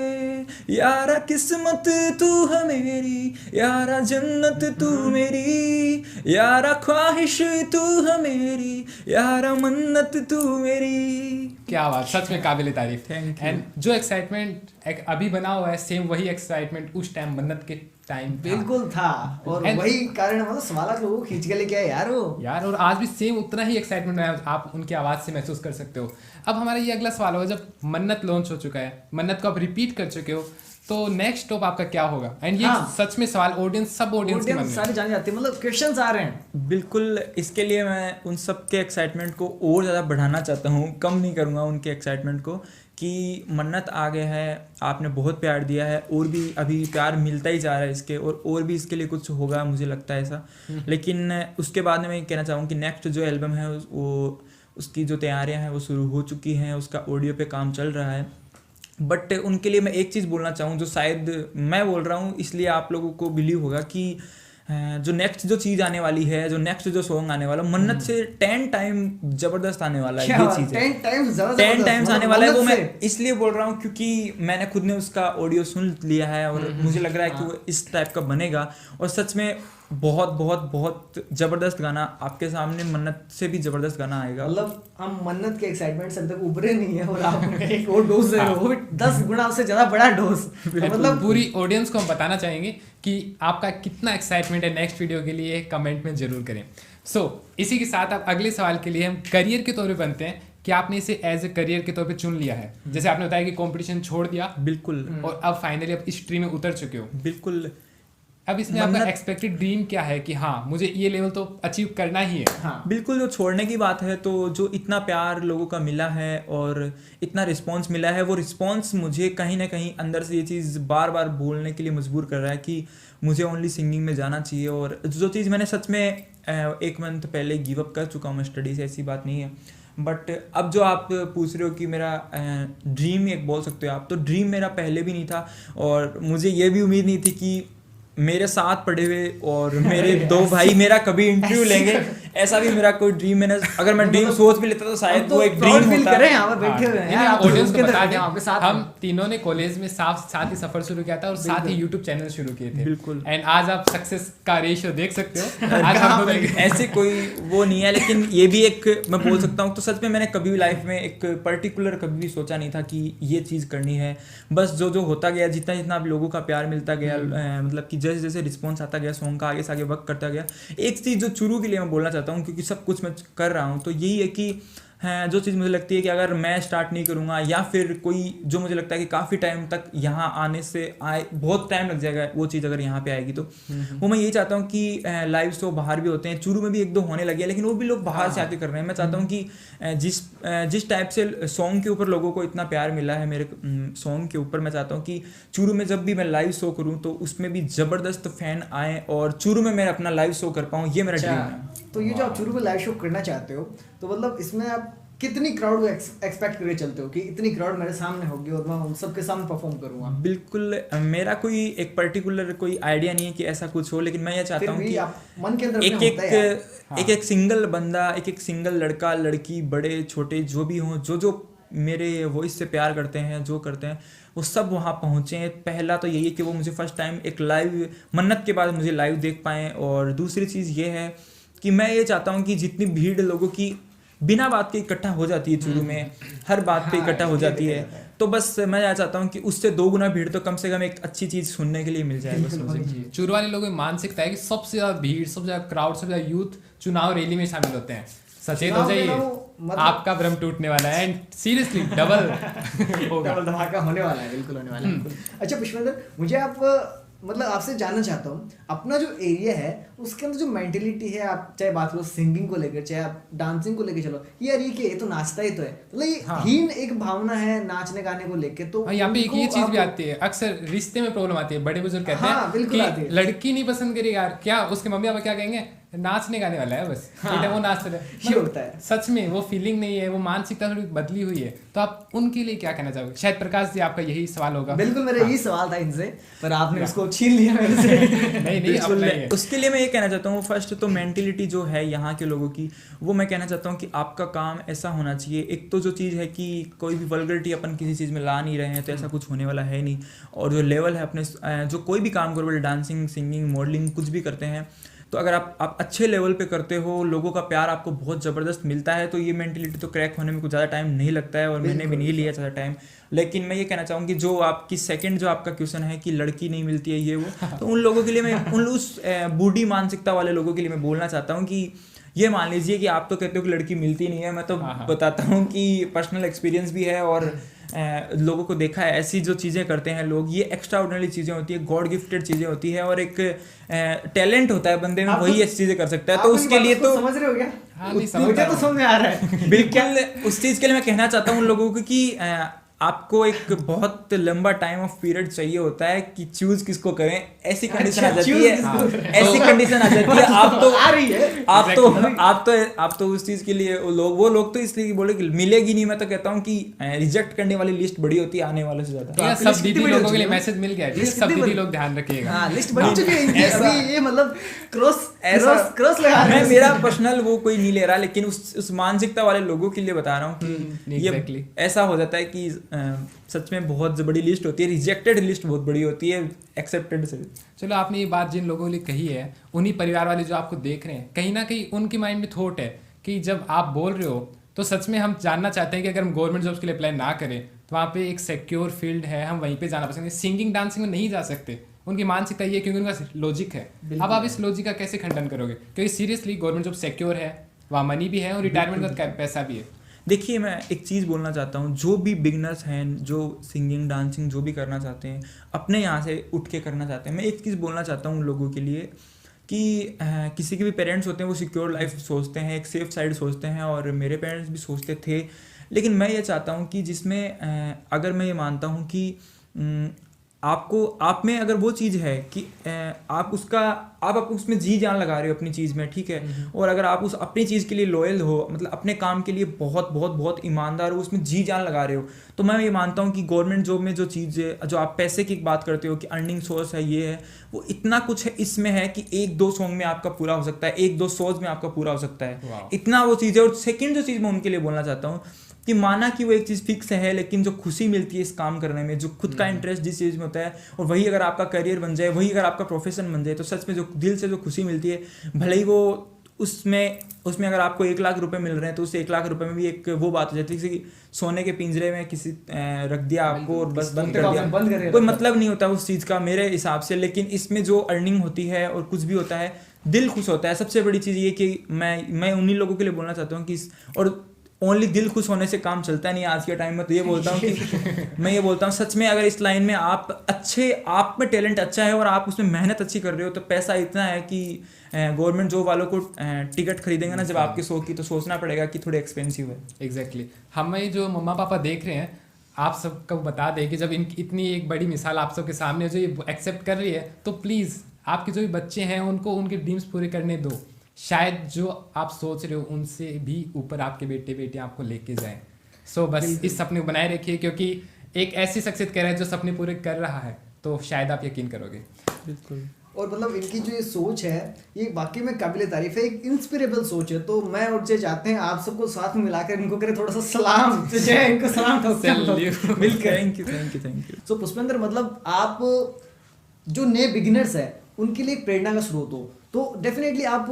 यारा किस्मत तू है मेरी, यारा जन्नत तू मेरी, यारा ख्वाहिश तू है मेरी, यारा मन्नत तू मेरी। क्या बात, सच में काबिल तारीफ। Thank you. एंड जो एक्साइटमेंट अभी बना हुआ है, सेम वही एक्साइटमेंट उस टाइम मन्नत के टाइम बिल्कुल था, और वही कारण मतलब सवाल लोगों को खींच के लेके आए यार वो यार। और आज भी सेम उतना ही एक्साइटमेंट आप उनकी आवाज़ से महसूस कर सकते हो। अब हमारा ये अगला सवाल होगा, जब मन्नत लॉन्च हो चुका है, मन्नत को आप रिपीट कर चुके हो, तो नेक्स्ट स्टॉप आपका क्या होगा? एंड ये सच में सवाल ऑडियंस के मन में सारे जाने जाते हैं, मतलब क्वेश्चंस आ रहे हैं। बिल्कुल, इसके लिए मैं उन सब के एक्साइटमेंट को और ज़्यादा बढ़ाना चाहता हूँ, कम नहीं करूँगा उनके एक्साइटमेंट को, कि मन्नत आ गया है, आपने बहुत प्यार दिया है, और भी अभी प्यार मिलता ही जा रहा है इसके, और भी इसके लिए कुछ होगा, मुझे लगता है ऐसा। लेकिन उसके बाद में मैं कहना चाहूँ कि नेक्स्ट जो एल्बम है वो उसकी जो तैयारियां हैं वो शुरू हो चुकी हैं, उसका ऑडियो पे काम चल रहा है। बट उनके लिए मैं एक चीज़ बोलना चाहूँ, जो शायद मैं बोल रहा हूँ इसलिए आप लोगों को बिलीव होगा, कि जो नेक्स्ट जो चीज़ आने वाली है, जो नेक्स्ट जो सॉन्ग आने वाला, मन्नत से 10 टाइम ज़बरदस्त आने वाला है। ये चीज़ है 10 टाइम्स आने वाला है। वो मैं इसलिए बोल रहा हूँ क्योंकि मैंने खुद ने उसका ऑडियो सुन लिया है, और मुझे लग रहा है कि वो इस टाइप का बनेगा, और सच में बहुत बहुत बहुत जबरदस्त गाना आपके सामने, मन्नत से भी जबरदस्त गाना आएगा। मतलब हम मन्नत के एक्साइटमेंट से तक उभरे नहीं है, और आप एक और डोज है, वो भी 10 गुना से ज्यादा बड़ा डोज। मतलब पूरी ऑडियंस को हम बताना चाहेंगे कि आपका कितना एक्साइटमेंट है नेक्स्ट वीडियो के लिए, कमेंट में जरूर करें। सो इसी के साथ अब अगले सवाल के लिए हम करियर के तौर पे बनते हैं कि आपने इसे एज ए करियर के तौर पे चुन लिया है, जैसे आपने बताया कि कंपटीशन छोड़ दिया। बिल्कुल। और अब फाइनली अब इस स्ट्रीम में उतर चुके हो। बिल्कुल। अब इसमें आपका एक्सपेक्टेड ड्रीम क्या है कि हाँ मुझे ये लेवल तो अचीव करना ही है? हाँ बिल्कुल, जो छोड़ने की बात है तो जो इतना प्यार लोगों का मिला है और इतना रिस्पांस मिला है, वो रिस्पांस मुझे कहीं ना कहीं अंदर से ये चीज़ बार बार बोलने के लिए मजबूर कर रहा है कि मुझे ओनली सिंगिंग में जाना चाहिए। और जो चीज़ मैंने सच में 1 मंथ पहले गिव अप कर चुका हूँ मैं स्टडी से, ऐसी बात नहीं है। बट अब जो आप पूछ रहे हो कि मेरा ड्रीम एक बोल सकते हो आप, तो ड्रीम मेरा पहले भी नहीं था और मुझे ये भी उम्मीद नहीं थी कि मेरे साथ पढ़े हुए और मेरे 2 भाई मेरा कभी इंटरव्यू लेंगे, ऐसा भी मेरा कोई ड्रीम मैंने अगर मैं ड्रीम सोच भी लेता तो शायद वो एक ड्रीम होता। कर रहे हैं यहाँ पर बैठे हुए हैं आप ऑडियंस को बता यहाँ पे दें, साथ हम तीनों ने कॉलेज में साथ ही सफर शुरू किया था और साथ ही यूट्यूब चैनल शुरू किए थे। बिल्कुल। एंड आज आप सक्सेस का रेशियो देख सकते हो। आज हम दोनों ऐसे कोई वो नहीं है, लेकिन ये भी एक मैं बोल सकता हूँ तो सच में मैंने कभी भी लाइफ में एक पर्टिकुलर कभी भी सोचा नहीं था कि ये चीज़ करनी है। बस जो होता गया, जितना जितना आप लोगों का प्यार मिलता गया, मतलब कि जैसे जैसे रिस्पॉन्स आता गया सॉन्ग का, आगे से आगे वर्क करता गया। एक चीज़ जो शुरू के लिए मैं बोलना चाहता हूँ, क्योंकि सब कुछ मैं कर रहा हूँ, तो यही है कि जो चीज़ मुझे लगती है कि अगर मैं स्टार्ट नहीं करूँगा या फिर कोई जो मुझे लगता है कि काफ़ी टाइम तक यहाँ आने से बहुत टाइम लग जाएगा, वो चीज़ अगर यहाँ पे आएगी तो वो मैं यही चाहता हूँ कि लाइव शो बाहर भी होते हैं, चूरू में भी 1-2 होने लगे हैं, लेकिन वो भी लोग बाहर से आके कर रहे हैं। मैं चाहता हूँ कि जिस टाइप से सॉन्ग के ऊपर लोगों को इतना प्यार मिला है मेरे सॉन्ग के ऊपर, मैं चाहता हूँ कि चूरू में जब भी मैं लाइव शो करूँ तो उसमें भी ज़बरदस्त फैन आए और चूरू में मैं अपना लाइव शो कर पाऊँ, ये मेरा ड्रीम है। तो ये जो आप चूरू में लाइव शो करना चाहते हो, तो मतलब इसमें आप कितनी क्राउड को एक्सपेक्ट करके चलते हो कि इतनी क्राउड मेरे सामने होगी और मैं उन सबके सामने परफॉर्म करूंगा? बिल्कुल, मेरा कोई एक पर्टिकुलर कोई आइडिया नहीं है कि ऐसा कुछ हो, लेकिन मैं ये चाहता हूँ कि मन के अंदर एक सिंगल बंदा, एक सिंगल लड़का लड़की, बड़े छोटे जो भी हों, जो मेरे वॉइस से प्यार करते हैं, जो करते हैं, वो सब वहाँ पहुँचे। पहला तो यही है कि वो मुझे फर्स्ट टाइम एक लाइव मन्नत के बाद मुझे लाइव देख पाएँ। और दूसरी चीज़ ये है कि मैं ये चाहता हूँ कि जितनी भीड़ लोगों की बिना बात के इकट्ठा हो जाती है चूरू में, हर बात पे इकट्ठा हो जाती है, तो बस मैं यह चाहता हूँ कि उससे 2 गुना भीड़ तो कम से कम एक अच्छी चीज़ सुनने के लिए मिल जाए बस मुझे। चूरू वाले लोगों की मानसिकता है कि सबसे ज़्यादा भीड़, सबसे ज़्यादा क्राउड, सबसे ज़्यादा यूथ चुनाव रैली में शामिल होते हैं। सचेत हो जाइए, आपका भ्रम टूटने वाला है। एंड सीरियसली डबल धमाका होने वाला है, बिल्कुल होने वाला है। अच्छा पुष्पेंद्र, मुझे आप मतलब आपसे जानना चाहता हूँ, अपना जो एरिया है उसके अंदर जो मेंटेलिटी है, आप चाहे बात करो सिंगिंग को लेकर, चाहे आप डांसिंग को लेकर चलो, यार ये तो नाचता ही तो है, मतलब ये हीन एक भावना है नाचने गाने को लेकर। तो यहाँ पे एक ये चीज भी आती है, अक्सर रिश्ते में प्रॉब्लम आती है। बड़े बुजुर्ग कहते हैं कि लड़की नहीं पसंद करी यार, क्या उसके मम्मी पापा क्या कहेंगे, नाचने गाने वाला है बस, वो नाचते रहे। होता है सच में वो फीलिंग नहीं है, वो मानसिकता थोड़ी बदली हुई है। तो आप उनके लिए क्या कहना चाहोगे? शायद प्रकाश जी आपका यही सवाल होगा। बिल्कुल, मेरा यही सवाल था इनसे, पर आपने उसको छीन लिया मेरे से। नहीं, उसके लिए मैं ये कहना चाहता हूँ, फर्स्ट तो मेंटेलिटी जो है यहाँ के लोगों की, वो मैं कहना चाहता हूँ कि आपका काम ऐसा होना चाहिए। एक तो जो चीज़ है कि कोई भी वल्गरिटी अपन किसी चीज़ में ला नहीं रहे हैं तो ऐसा कुछ होने वाला है नहीं। और जो लेवल है अपने, जो कोई भी काम करो, डांसिंग, सिंगिंग, मॉडलिंग, कुछ भी करते हैं, तो अगर आप अच्छे लेवल पे करते हो, लोगों का प्यार आपको बहुत ज़बरदस्त मिलता है, तो ये मेंटलिटी तो क्रैक होने में कुछ ज़्यादा टाइम नहीं लगता है और मैंने भी नहीं लिया ज़्यादा टाइम। लेकिन मैं ये कहना चाहूँगी, जो आपकी सेकंड जो आपका क्वेश्चन है कि लड़की नहीं मिलती है ये वो, तो उन लोगों के लिए मैं उस बूढ़ी मानसिकता वाले लोगों के लिए मैं बोलना चाहता हूँ कि ये मान लीजिए कि आप तो कहते हो कि लड़की मिलती नहीं है, मैं तो बताता हूँ कि पर्सनल एक्सपीरियंस भी है और लोगों को देखा है, ऐसी जो चीज़ें करते हैं लोग, ये एक्स्ट्रा ऑर्डिनरी चीज़ें होती है, गॉड गिफ्टेड चीज़ें होती है और एक टैलेंट होता है बंदे में, वही ऐसी चीज़ें कर सकता है। तो उसके लिए तो समझ रहे हो क्या? मुझे तो समझ में आ रहा है। बिल्कुल, उस चीज़ के लिए मैं कहना चाहता हूँ उन लोगों को कि आपको एक बहुत लंबा टाइम ऑफ पीरियड चाहिए होता है कि चूज किसको करें। ऐसी कंडीशन आ जाती है, ऐसी कंडीशन आ जाती है, आप तो आ रही है, आप तो उस चीज के लिए वो लोग तो इसलिए बोले कि मिलेगी नहीं। मैं तो कहता हूँ कि रिजेक्ट करने वाली लिस्ट बड़ी होती है आने वालों से ज्यादा। सब दीदी लोगों के लिए मैसेज मिल गया, सब दीदी लोग ध्यान रखिएगा, लिस्ट बन चुकी है अभी। ये मतलब क्रॉस लगा रहे हैं। मेरा पर्सनल वो कोई नहीं ले रहा, लेकिन उस मानसिकता वाले लोगों के लिए बता रहा हूँ कि ये ऐसा हो जाता है कि सच में बहुत बड़ी लिस्ट होती है, रिजेक्टेड लिस्ट बहुत बड़ी होती है एक्सेप्टेड से। चलो, आपने ये बात जिन लोगों के लिए कही है, उन्हीं परिवार वाले जो आपको देख रहे हैं, कहीं ना कहीं उनके माइंड में थॉट है कि जब आप बोल रहे हो तो सच में हम जानना चाहते हैं कि अगर हम गवर्नमेंट जॉब्स के लिए अप्लाई ना करें तो वहाँ पे एक सिक्योर फील्ड है, हम वहीं पे जाना पसंद है। सिंगिंग डांसिंग में नहीं जा सकते, उनकी मानसिकता ये, क्योंकि उनका लॉजिक है। अब आप इस लॉजिक का कैसे खंडन करोगे? क्योंकि सीरियसली गवर्नमेंट जॉब सिक्योर है, वहाँ मनी भी है और रिटायरमेंट का पैसा भी है। देखिए मैं एक चीज़ बोलना चाहता हूँ, जो भी बिगनर्स हैं जो सिंगिंग डांसिंग जो भी करना चाहते हैं, अपने यहाँ से उठ के करना चाहते हैं, मैं एक चीज़ बोलना चाहता हूँ उन लोगों के लिए कि किसी के भी पेरेंट्स होते हैं वो सिक्योर लाइफ सोचते हैं, एक सेफ साइड सोचते हैं, और मेरे पेरेंट्स भी सोचते थे। लेकिन मैं ये चाहता हूँ कि जिसमें अगर मैं ये मानता हूँ कि आप में अगर वो चीज़ है कि आप उसमें जी जान लगा रहे हो अपनी चीज़ में, ठीक है, और अगर आप उस अपनी चीज़ के लिए लॉयल हो, मतलब अपने काम के लिए बहुत बहुत बहुत ईमानदार हो, उसमें जी जान लगा रहे हो, तो मैं ये मानता हूँ कि गवर्नमेंट जॉब में जो चीज़ जो आप पैसे की बात करते हो कि अर्निंग सोर्स है, ये है वो इतना कुछ है इसमें है कि 1-2 सॉन्ग में आपका पूरा हो सकता है, 1-2 शोज में आपका पूरा हो सकता है, इतना वो चीज़ है। और सेकेंड जो चीज़ मैं उनके लिए बोलना चाहता हूँ कि माना कि वो एक चीज़ फिक्स है, लेकिन जो खुशी मिलती है इस काम करने में, जो खुद का इंटरेस्ट जिस चीज़ में होता है, और वही अगर आपका करियर बन जाए, वही अगर आपका प्रोफेशन बन जाए, तो सच में जो दिल से जो खुशी मिलती है, भले ही वो उसमें अगर आपको 1 लाख रुपए मिल रहे हैं, तो उस 1 लाख रुपए में भी एक वो बात हो जाती है कि सोने के पिंजरे में किसी रख दिया आपको और बस बंद कर दिया, कोई मतलब नहीं होता उस चीज़ का मेरे हिसाब से। लेकिन इसमें जो अर्निंग होती है और कुछ भी होता है, दिल खुश होता है। सबसे बड़ी चीज़ ये कि मैं उन्हीं लोगों के लिए बोलना चाहता हूँ कि और ओनली दिल खुश होने से काम चलता नहीं आज के टाइम में, तो ये बोलता हूँ कि मैं ये बोलता हूँ सच में अगर इस लाइन में आप में टैलेंट अच्छा है और आप उसमें मेहनत अच्छी कर रहे हो, तो पैसा इतना है कि गवर्नमेंट जॉब वालों को टिकट खरीदेंगे ना जब आपके शो की, तो सोचना पड़ेगा कि थोड़े एक्सपेंसिव है। एग्जैक्टली हमें जो मम्मा पापा देख रहे हैं, आप सबको बता दें कि जब इतनी एक बड़ी मिसाल आप सबके सामने जो ये एक्सेप्ट कर रही है, तो प्लीज़ आपके जो भी बच्चे हैं उनको उनके ड्रीम्स पूरे करने दो। शायद जो आप सोच रहे हो उनसे भी ऊपर आपके बेटे बेटियां आपको लेके जाएं। सो बस इस सपने को बनाए रखिए, क्योंकि एक ऐसी शख्सियत कह रहा है जो सपने पूरे कर रहा है, तो शायद आप यकीन करोगे। बिल्कुल। और मतलब इनकी जो ये सोच है ये वाकई में काबिल तारीफ है, एक इंस्पिरेबल सोच है। तो मैं और जय चाहते हैं आप सबको साथ में मिलाकर इनको करें थोड़ा सा सलाम, तो जय इनको सलाम मिलकर। Thank you. सो पुष्पेंद्र, मतलब आप जो नए बिगिनर्स है उनके लिए एक प्रेरणा का स्रोत हो, तो डेफिनेटली आप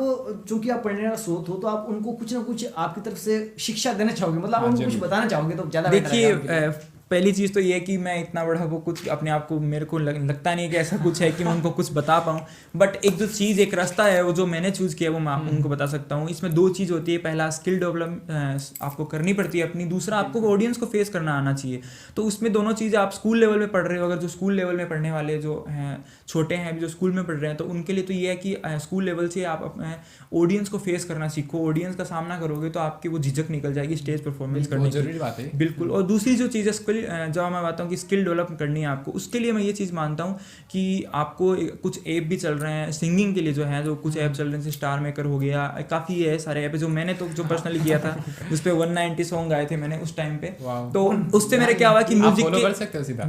चूंकि आप प्रेरणा का स्रोत हो, तो आप उनको कुछ ना कुछ आपकी तरफ से शिक्षा देना चाहोगे, मतलब आप उनको कुछ बताना चाहोगे तो ज़्यादा देखिए पहली चीज़ तो ये है कि मैं इतना बड़ा वो कुछ अपने आप को मेरे को लगता नहीं कि ऐसा कुछ है कि मैं उनको कुछ बता पाऊँ, बट एक जो चीज़ एक रास्ता है वो जो मैंने चूज़ किया वो मैं उनको बता सकता हूँ। इसमें 2 चीज़ होती है, पहला स्किल डेवलप आपको करनी पड़ती है अपनी, दूसरा आपको ऑडियंस को फेस करना आना चाहिए। तो उसमें दोनों चीज़ें आप स्कूल लेवल में पढ़ रहे हो, अगर जो स्कूल लेवल में पढ़ने वाले जो हैं छोटे हैं अभी जो स्कूल में पढ़ रहे हैं, तो उनके लिए तो ये है कि स्कूल लेवल से आप अपने ऑडियंस को फेस करना सीखो। ऑडियंस का सामना करोगे तो आपकी वो झिझक निकल जाएगी स्टेज परफॉर्मेंस करने की, जरूरी बात है। बिल्कुल। और दूसरी जो चीज़ है स्किल, जब मैं बात हूँ कि स्किल डेवलप करनी है आपको, उसके लिए मैं ये चीज़ मानता हूँ कि आपको कुछ ऐप भी चल रहे हैं सिंगिंग के लिए, जो है जो कुछ ऐप चल रहे हैं, जैसे स्टार मेकर हो गया, काफ़ी है सारे ऐप जो मैंने तो जो पर्सनली किया था उस पर 190 सॉन्ग आए थे मैंने उस टाइम पे। तो उससे मेरे क्या हुआ कि म्यूजिक कर सकते हो सीधा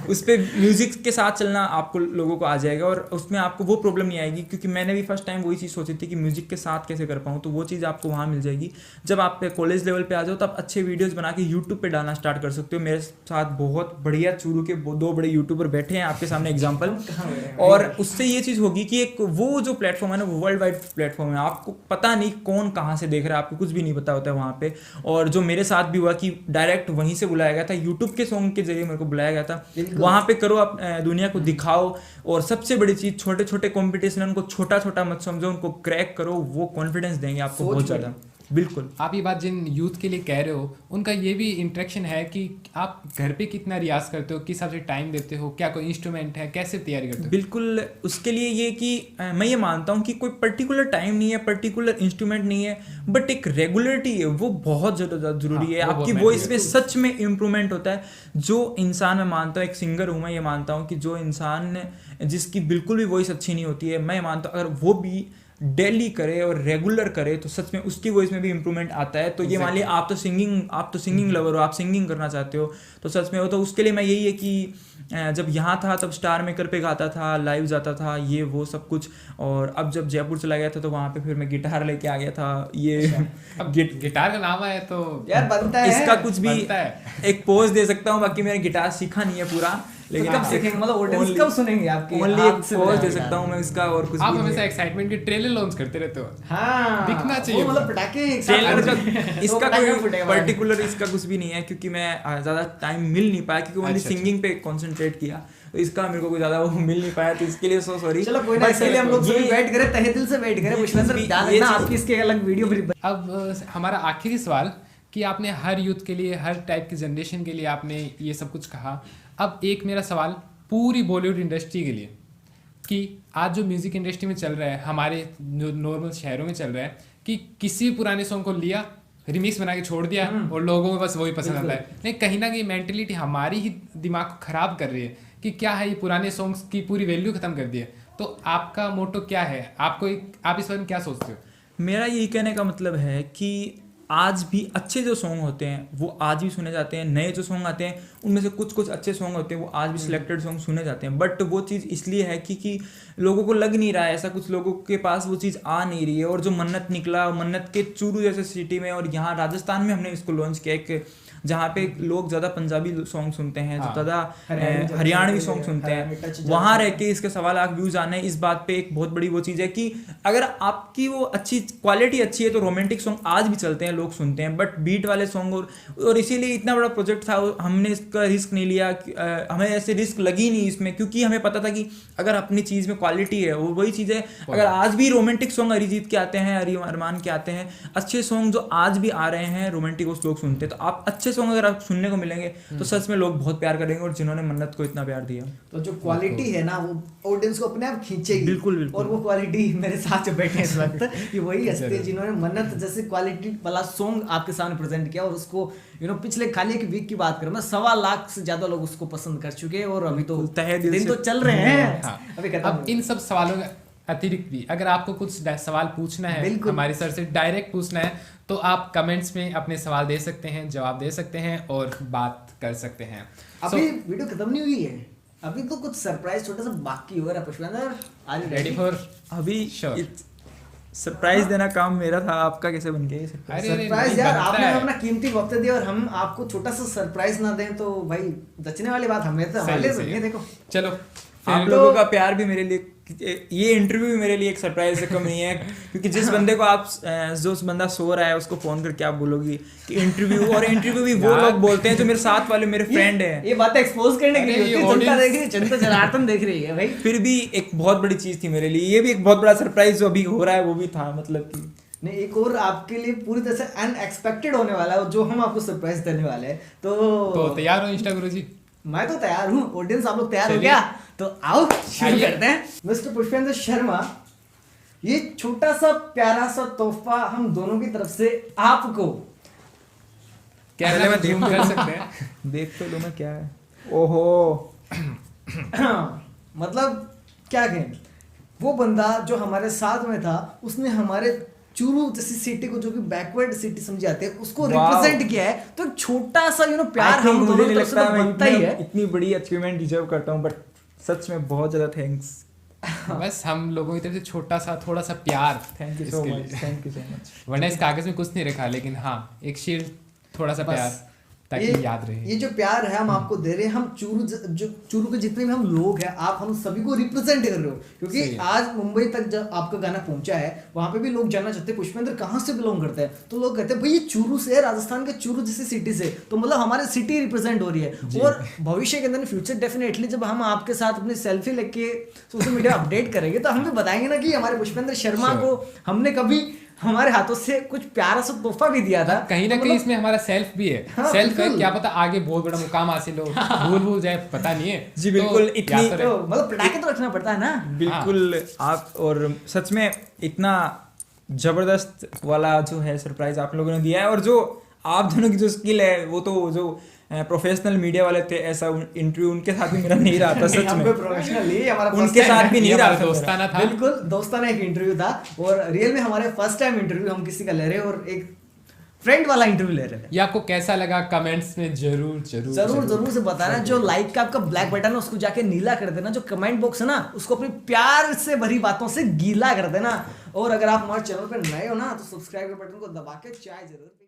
उस पर म्यूजिक के साथ चलना आपको लोगों को आ जाएगा, और उसमें आपको वो प्रॉब्लम नहीं आएगी, क्योंकि मैंने भी फर्स्ट टाइम वही चीज़ सोची थी कि म्यूजिक के साथ कैसे कर पाऊँ, तो वो चीज़ आपको वहाँ मिल जाएगी। जब आप कॉलेज लेवल पे आ जाओ तो आप अच्छे वीडियोस बना के यूट्यूब पे डालना स्टार्ट कर सकते हो। मेरे साथ बहुत बढ़िया चूरू के 2 बड़े यूट्यूबर बैठे हैं आपके सामने एग्जांपल, और उससे ये चीज़ होगी कि एक वो जो प्लेटफॉर्म है ना वो वर्ल्ड वाइड प्लेटफॉर्म है, आपको पता नहीं कौन कहाँ से देख रहा है, आपको कुछ भी नहीं पता होता है वहाँ पे। और जो मेरे साथ भी हुआ कि डायरेक्ट वहीं से बुलाया गया था, यूट्यूब के सॉन्ग के जरिए मेरे को बुलाया गया था, वहाँ पे करो, आप दुनिया को दिखाओ। और सबसे बड़ी चीज़, छोटे छोटे कॉम्पिटिशन उनको छोटा छोटा मत समझो, उनको क्रैक करो, वो कॉन्फिडेंस देंगे आपको बहुत ज़्यादा। बिल्कुल। आप ये बात जिन यूथ के लिए कह रहे हो, उनका ये भी इंटरेक्शन है कि आप घर पे कितना रियाज करते हो, किस हिसाब से टाइम देते हो, क्या कोई इंस्ट्रूमेंट है, कैसे तैयारी करते हो? बिल्कुल, उसके लिए ये कि मैं ये मानता हूँ कि कोई पर्टिकुलर टाइम नहीं है, पर्टिकुलर इंस्ट्रूमेंट नहीं है, बट एक रेगुलरिटी है, वो बहुत ज़्यादा जरूरी है। आपकी वॉइस में सच में इम्प्रूवमेंट होता है। जो इंसान, मैं मानता हूँ, एक सिंगर हूँ मैं, ये मानता हूँ कि जो इंसान जिसकी बिल्कुल भी वॉइस अच्छी नहीं होती है, मैं मानता हूँ अगर वो भी डेली करे और रेगुलर करे तो सच में उसकी वॉइस में भी इम्प्रूवमेंट आता है। तो ये मान लिया आप तो सिंगिंग लवर हो, आप सिंगिंग करना चाहते हो, तो सच में हो, तो उसके लिए मैं यही है कि जब यहाँ था तब स्टार मेकर पे गाता था, लाइव जाता था, ये वो सब कुछ। और अब जब जयपुर चला गया था तो वहाँ पे फिर मैं गिटार लेके आ गया था। ये अब गिटार का नाम है तो यार बनता है, इसका कुछ भी एक पोज दे सकता हूँ, बाकी मैंने गिटार सीखा नहीं है पूरा, लेकिन कब सीखेंगे, मतलब ऑडियंस कब सुनेंगे आपकी? ओनली एक पोज दे सकता हूँ मैं इसका, और कुछ आप हमेशा एक्साइटमेंट के ट्रेलर लॉन्च करते रहते हो। हाँ, दिखना चाहिए, मतलब पटाखे ट्रेलर का इसका कोई पर्टिकुलर इसका कुछ भी नहीं है, क्योंकि मैं ज़्यादा टाइम मिल नहीं पाया, क्योंकि ओनली सिंगिंग पे कंसंट्रेट किया, तो इसका मेरे को कोई ज़्यादा वो मिल नहीं पाया, तो इसके लिए सो सॉरी। चलो कोई ना, इसके लिए हम लोग सभी वेट करें, तहे दिल से वेट करें। पुष्पेंद्र ध्यान रखना, आपकी इसके अलग वीडियो। अब हमारा आखिरी सवाल कि आपने हर यूथ के लिए, हर टाइप की जनरेशन के लिए आपने ये सब कुछ कहा। अब एक मेरा सवाल पूरी बॉलीवुड इंडस्ट्री के लिए, कि आज जो म्यूज़िक इंडस्ट्री में चल रहा है, हमारे नॉर्मल शहरों में चल रहा है, कि किसी पुराने सॉन्ग को लिया, रिमिक्स बना के छोड़ दिया और लोगों को बस वही पसंद आता है। नहीं, कहीं ना कहीं मेंटलिटी हमारी ही दिमाग को ख़राब कर रही है कि क्या है, ये पुराने सॉन्ग्स की पूरी वैल्यू ख़त्म कर दी है। तो आपका मोटो क्या है, आप इस बारे में क्या सोचते हो? मेरा यही कहने का मतलब है कि आज भी अच्छे जो सॉन्ग होते हैं वो आज भी सुने जाते हैं, नए जो सॉन्ग आते हैं उनमें से कुछ कुछ अच्छे सॉन्ग होते हैं वो आज भी सिलेक्टेड सॉन्ग सुने जाते हैं। बट वो चीज़ इसलिए है कि लोगों को लग नहीं रहा है, ऐसा कुछ लोगों के पास वो चीज़ आ नहीं रही है। और जो मन्नत निकला, मन्नत के चूरू जैसे सिटी में और यहाँ राजस्थान में हमने इसको लॉन्च किया, एक जहाँ पे लोग ज़्यादा पंजाबी सॉन्ग सुनते हैं, जो ज़्यादा हरियाणवी सॉन्ग सुनते हैं, वहाँ रह के इसके 1.25 लाख व्यूज़ आने, इस बात पे एक बहुत बड़ी वो चीज़ है कि अगर आपकी वो अच्छी क्वालिटी अच्छी है तो रोमांटिक सॉन्ग आज भी चलते हैं, लोग सुनते हैं। बट बीट वाले सॉन्ग और इसीलिए इतना बड़ा प्रोजेक्ट था, हमने इसका रिस्क नहीं लिया, हमें ऐसे रिस्क लगी नहीं इसमें, क्योंकि हमें पता था कि अगर अपनी चीज़ में क्वालिटी है, वो वही चीज़ है। अगर आज भी रोमांटिक सॉन्ग अरिजीत के आते हैं, अरमान के आते हैं, अच्छे सॉन्ग जो आज भी आ रहे हैं रोमांटिक, उस लोग सुनते हैं। तो आप अच्छे सॉन्ग अगर आप सुनने को मिलेंगे तो सच में लोग बहुत प्यार करेंगे। और जिन्होंने मन्नत को इतना प्यार दिया, तो जो क्वालिटी है ना वो ऑडियंस को अपने आप खींचेगी। बिल्कुल। और वो क्वालिटी मेरे साथ जो बैठे हैं इस वक्त, ये वही हस्ती है जिन्होंने मन्नत जैसे क्वालिटी वाला सॉन्ग आपके सामने प्रेजेंट किया। और उसको पिछले खाली एक वीक की बात करूं मैं, 1.25 लाख से ज्यादा लोग उसको पसंद कर चुके हैं। और अभी तो दिन तो चल रहे हैं। अब इन सब सवालों का अतिरिक्त भी अगर आपको कुछ सवाल पूछना है हमारे सर से, डायरेक्ट पूछना है, तो आप कमेंट्स में अपने सवाल दे सकते हैं, जवाब दे सकते हैं और बात कर सकते हैं। अभी वीडियो खत्म नहीं हुई है, अभी तो कुछ सरप्राइज छोटा सा बाकी हो रहा है। Pushpendra, are you ready for? अभी सरप्राइज देना काम मेरा था, आपका कैसे बन गया सरप्राइज? यार आपने अपना कीमती वक्त दिया और हम आपको छोटा सा सरप्राइज ना दें तो भाई बचने वाली बात हमें तो हमारे लिए। देखो चलो, आप लोगों का प्यार भी मेरे लिए, ये इंटरव्यू भी मेरे लिए एक सरप्राइज से कम नहीं है। क्योंकि जिस बंदे को आप, जो बंदा सो रहा है उसको फोन करके आप बोलोगी कि इंटरव्यू, और इंटरव्यू भी वो लोग बोलते हैं जो मेरे साथ वाले मेरे फ्रेंड हैं। ये बातें एक्सपोज करने के लिए जनता देख रही है, जनता जनार्दन देख रही है भाई। फिर भी एक बहुत बड़ी चीज थी मेरे लिए, ये भी एक बहुत बड़ा सरप्राइज जो अभी हो रहा है वो भी था। मतलब कि नहीं, एक और आपके लिए पूरी तरह से अनएक्सपेक्टेड होने वाला है जो हम आपको सरप्राइज देने वाले हैं। तो तैयार हो इंस्टा गुरु जी? मैं तो तैयार हूँ, ऑडियंस आप लोग तैयार हो गया? तो आओ शुरू करते हैं। मिस्टर पुष्पेंद्र शर्मा, ये छोटा सा प्यारा सा तोहफा हम दोनों की तरफ से आपको, कैमरे में जूम कर सकते हैं, देख तो लो मैं क्या है। ओहो मतलब क्या कहें, वो बंदा जो हमारे साथ में था उसने हमारे चूरू जैसी सिटी को, जो कि बैकवर्ड सिटी समझी जाती है, उसको रिप्रेजेंट किया है। तो छोटा सा प्यार हम दोनों की तरफ से बनता ही है। इतनी बड़ी अचीवमेंट डिजर्व करता हूँ, बट सच में बहुत ज्यादा थैंक्स। बस हम लोगों की तरफ से छोटा सा थोड़ा सा प्यार। Thank you so much, thank you so much. वरना इस कागज में कुछ नहीं रखा, लेकिन हाँ एक शील्ड, थोड़ा सा प्यार, ताकि याद रहे। ये जो प्यार है हम आपको दे रहे हैं। हम चूरू के जितने भी हम लोग हैं, आप हम सभी को रिप्रेजेंट कर रहे हो। क्योंकि आज मुंबई तक जब आपका गाना पहुंचा है, वहां पे भी लोग जानना चाहते हैं पुष्पेंद्र कहाँ से बिलोंग करते हैं। तो लोग कहते हैं भाई ये चूरू से है, राजस्थान के चूरू जैसी सिटी से। तो मतलब हमारी सिटी रिप्रेजेंट हो रही है। और भविष्य के अंदर फ्यूचर डेफिनेटली जब हम आपके साथ अपनी सेल्फी लेके सोशल मीडिया अपडेट करेंगे तो हम भी बताएंगे ना कि हमारे पुष्पेंद्र शर्मा को हमने कभी हमारे हाथों से कुछ प्यारा सा तोहफा भी दिया था। कहीं ना कहीं इसमें हमारा सेल्फ भी है। हाँ, सेल्फ है, क्या पता आगे बहुत बड़ा मुकाम हासिल हो, भूल जाए, पता नहीं है जी। बिल्कुल, तो इतनी मतलब पटाखे तो रखना पड़ता है ना। बिल्कुल आप, और सच में इतना जबरदस्त वाला जो है सरप्राइज आप लोगों ने दिया है। और जो आप दोनों की जो स्किल है, वो तो जो प्रोफेशनल मीडिया वाले थे, ऐसा इंटरव्यू उनके साथ भी मेरा नहीं रहा था। सच में प्रोफेशनली हमारा उनके साथ भी नहीं रहा था, दोस्ताना था। बिल्कुल दोस्ताना एक इंटरव्यू था। और रियल में हमारे फर्स्ट टाइम इंटरव्यू हम किसी का ले रहे हैं, और एक फ्रेंड वाला इंटरव्यू ले रहे थे। ये आपको कैसा लगा कमेंट्स में जरूर से बताना। जो लाइक का आपका ब्लैक बटन है उसको जाके नीला कर देना। जो कमेंट बॉक्स है ना उसको अपनी प्यार से भरी बातों से गीला कर देना। और अगर आप हमारे चैनल पर नए हो ना तो सब्सक्राइब के बटन को दबा के चाय जरूर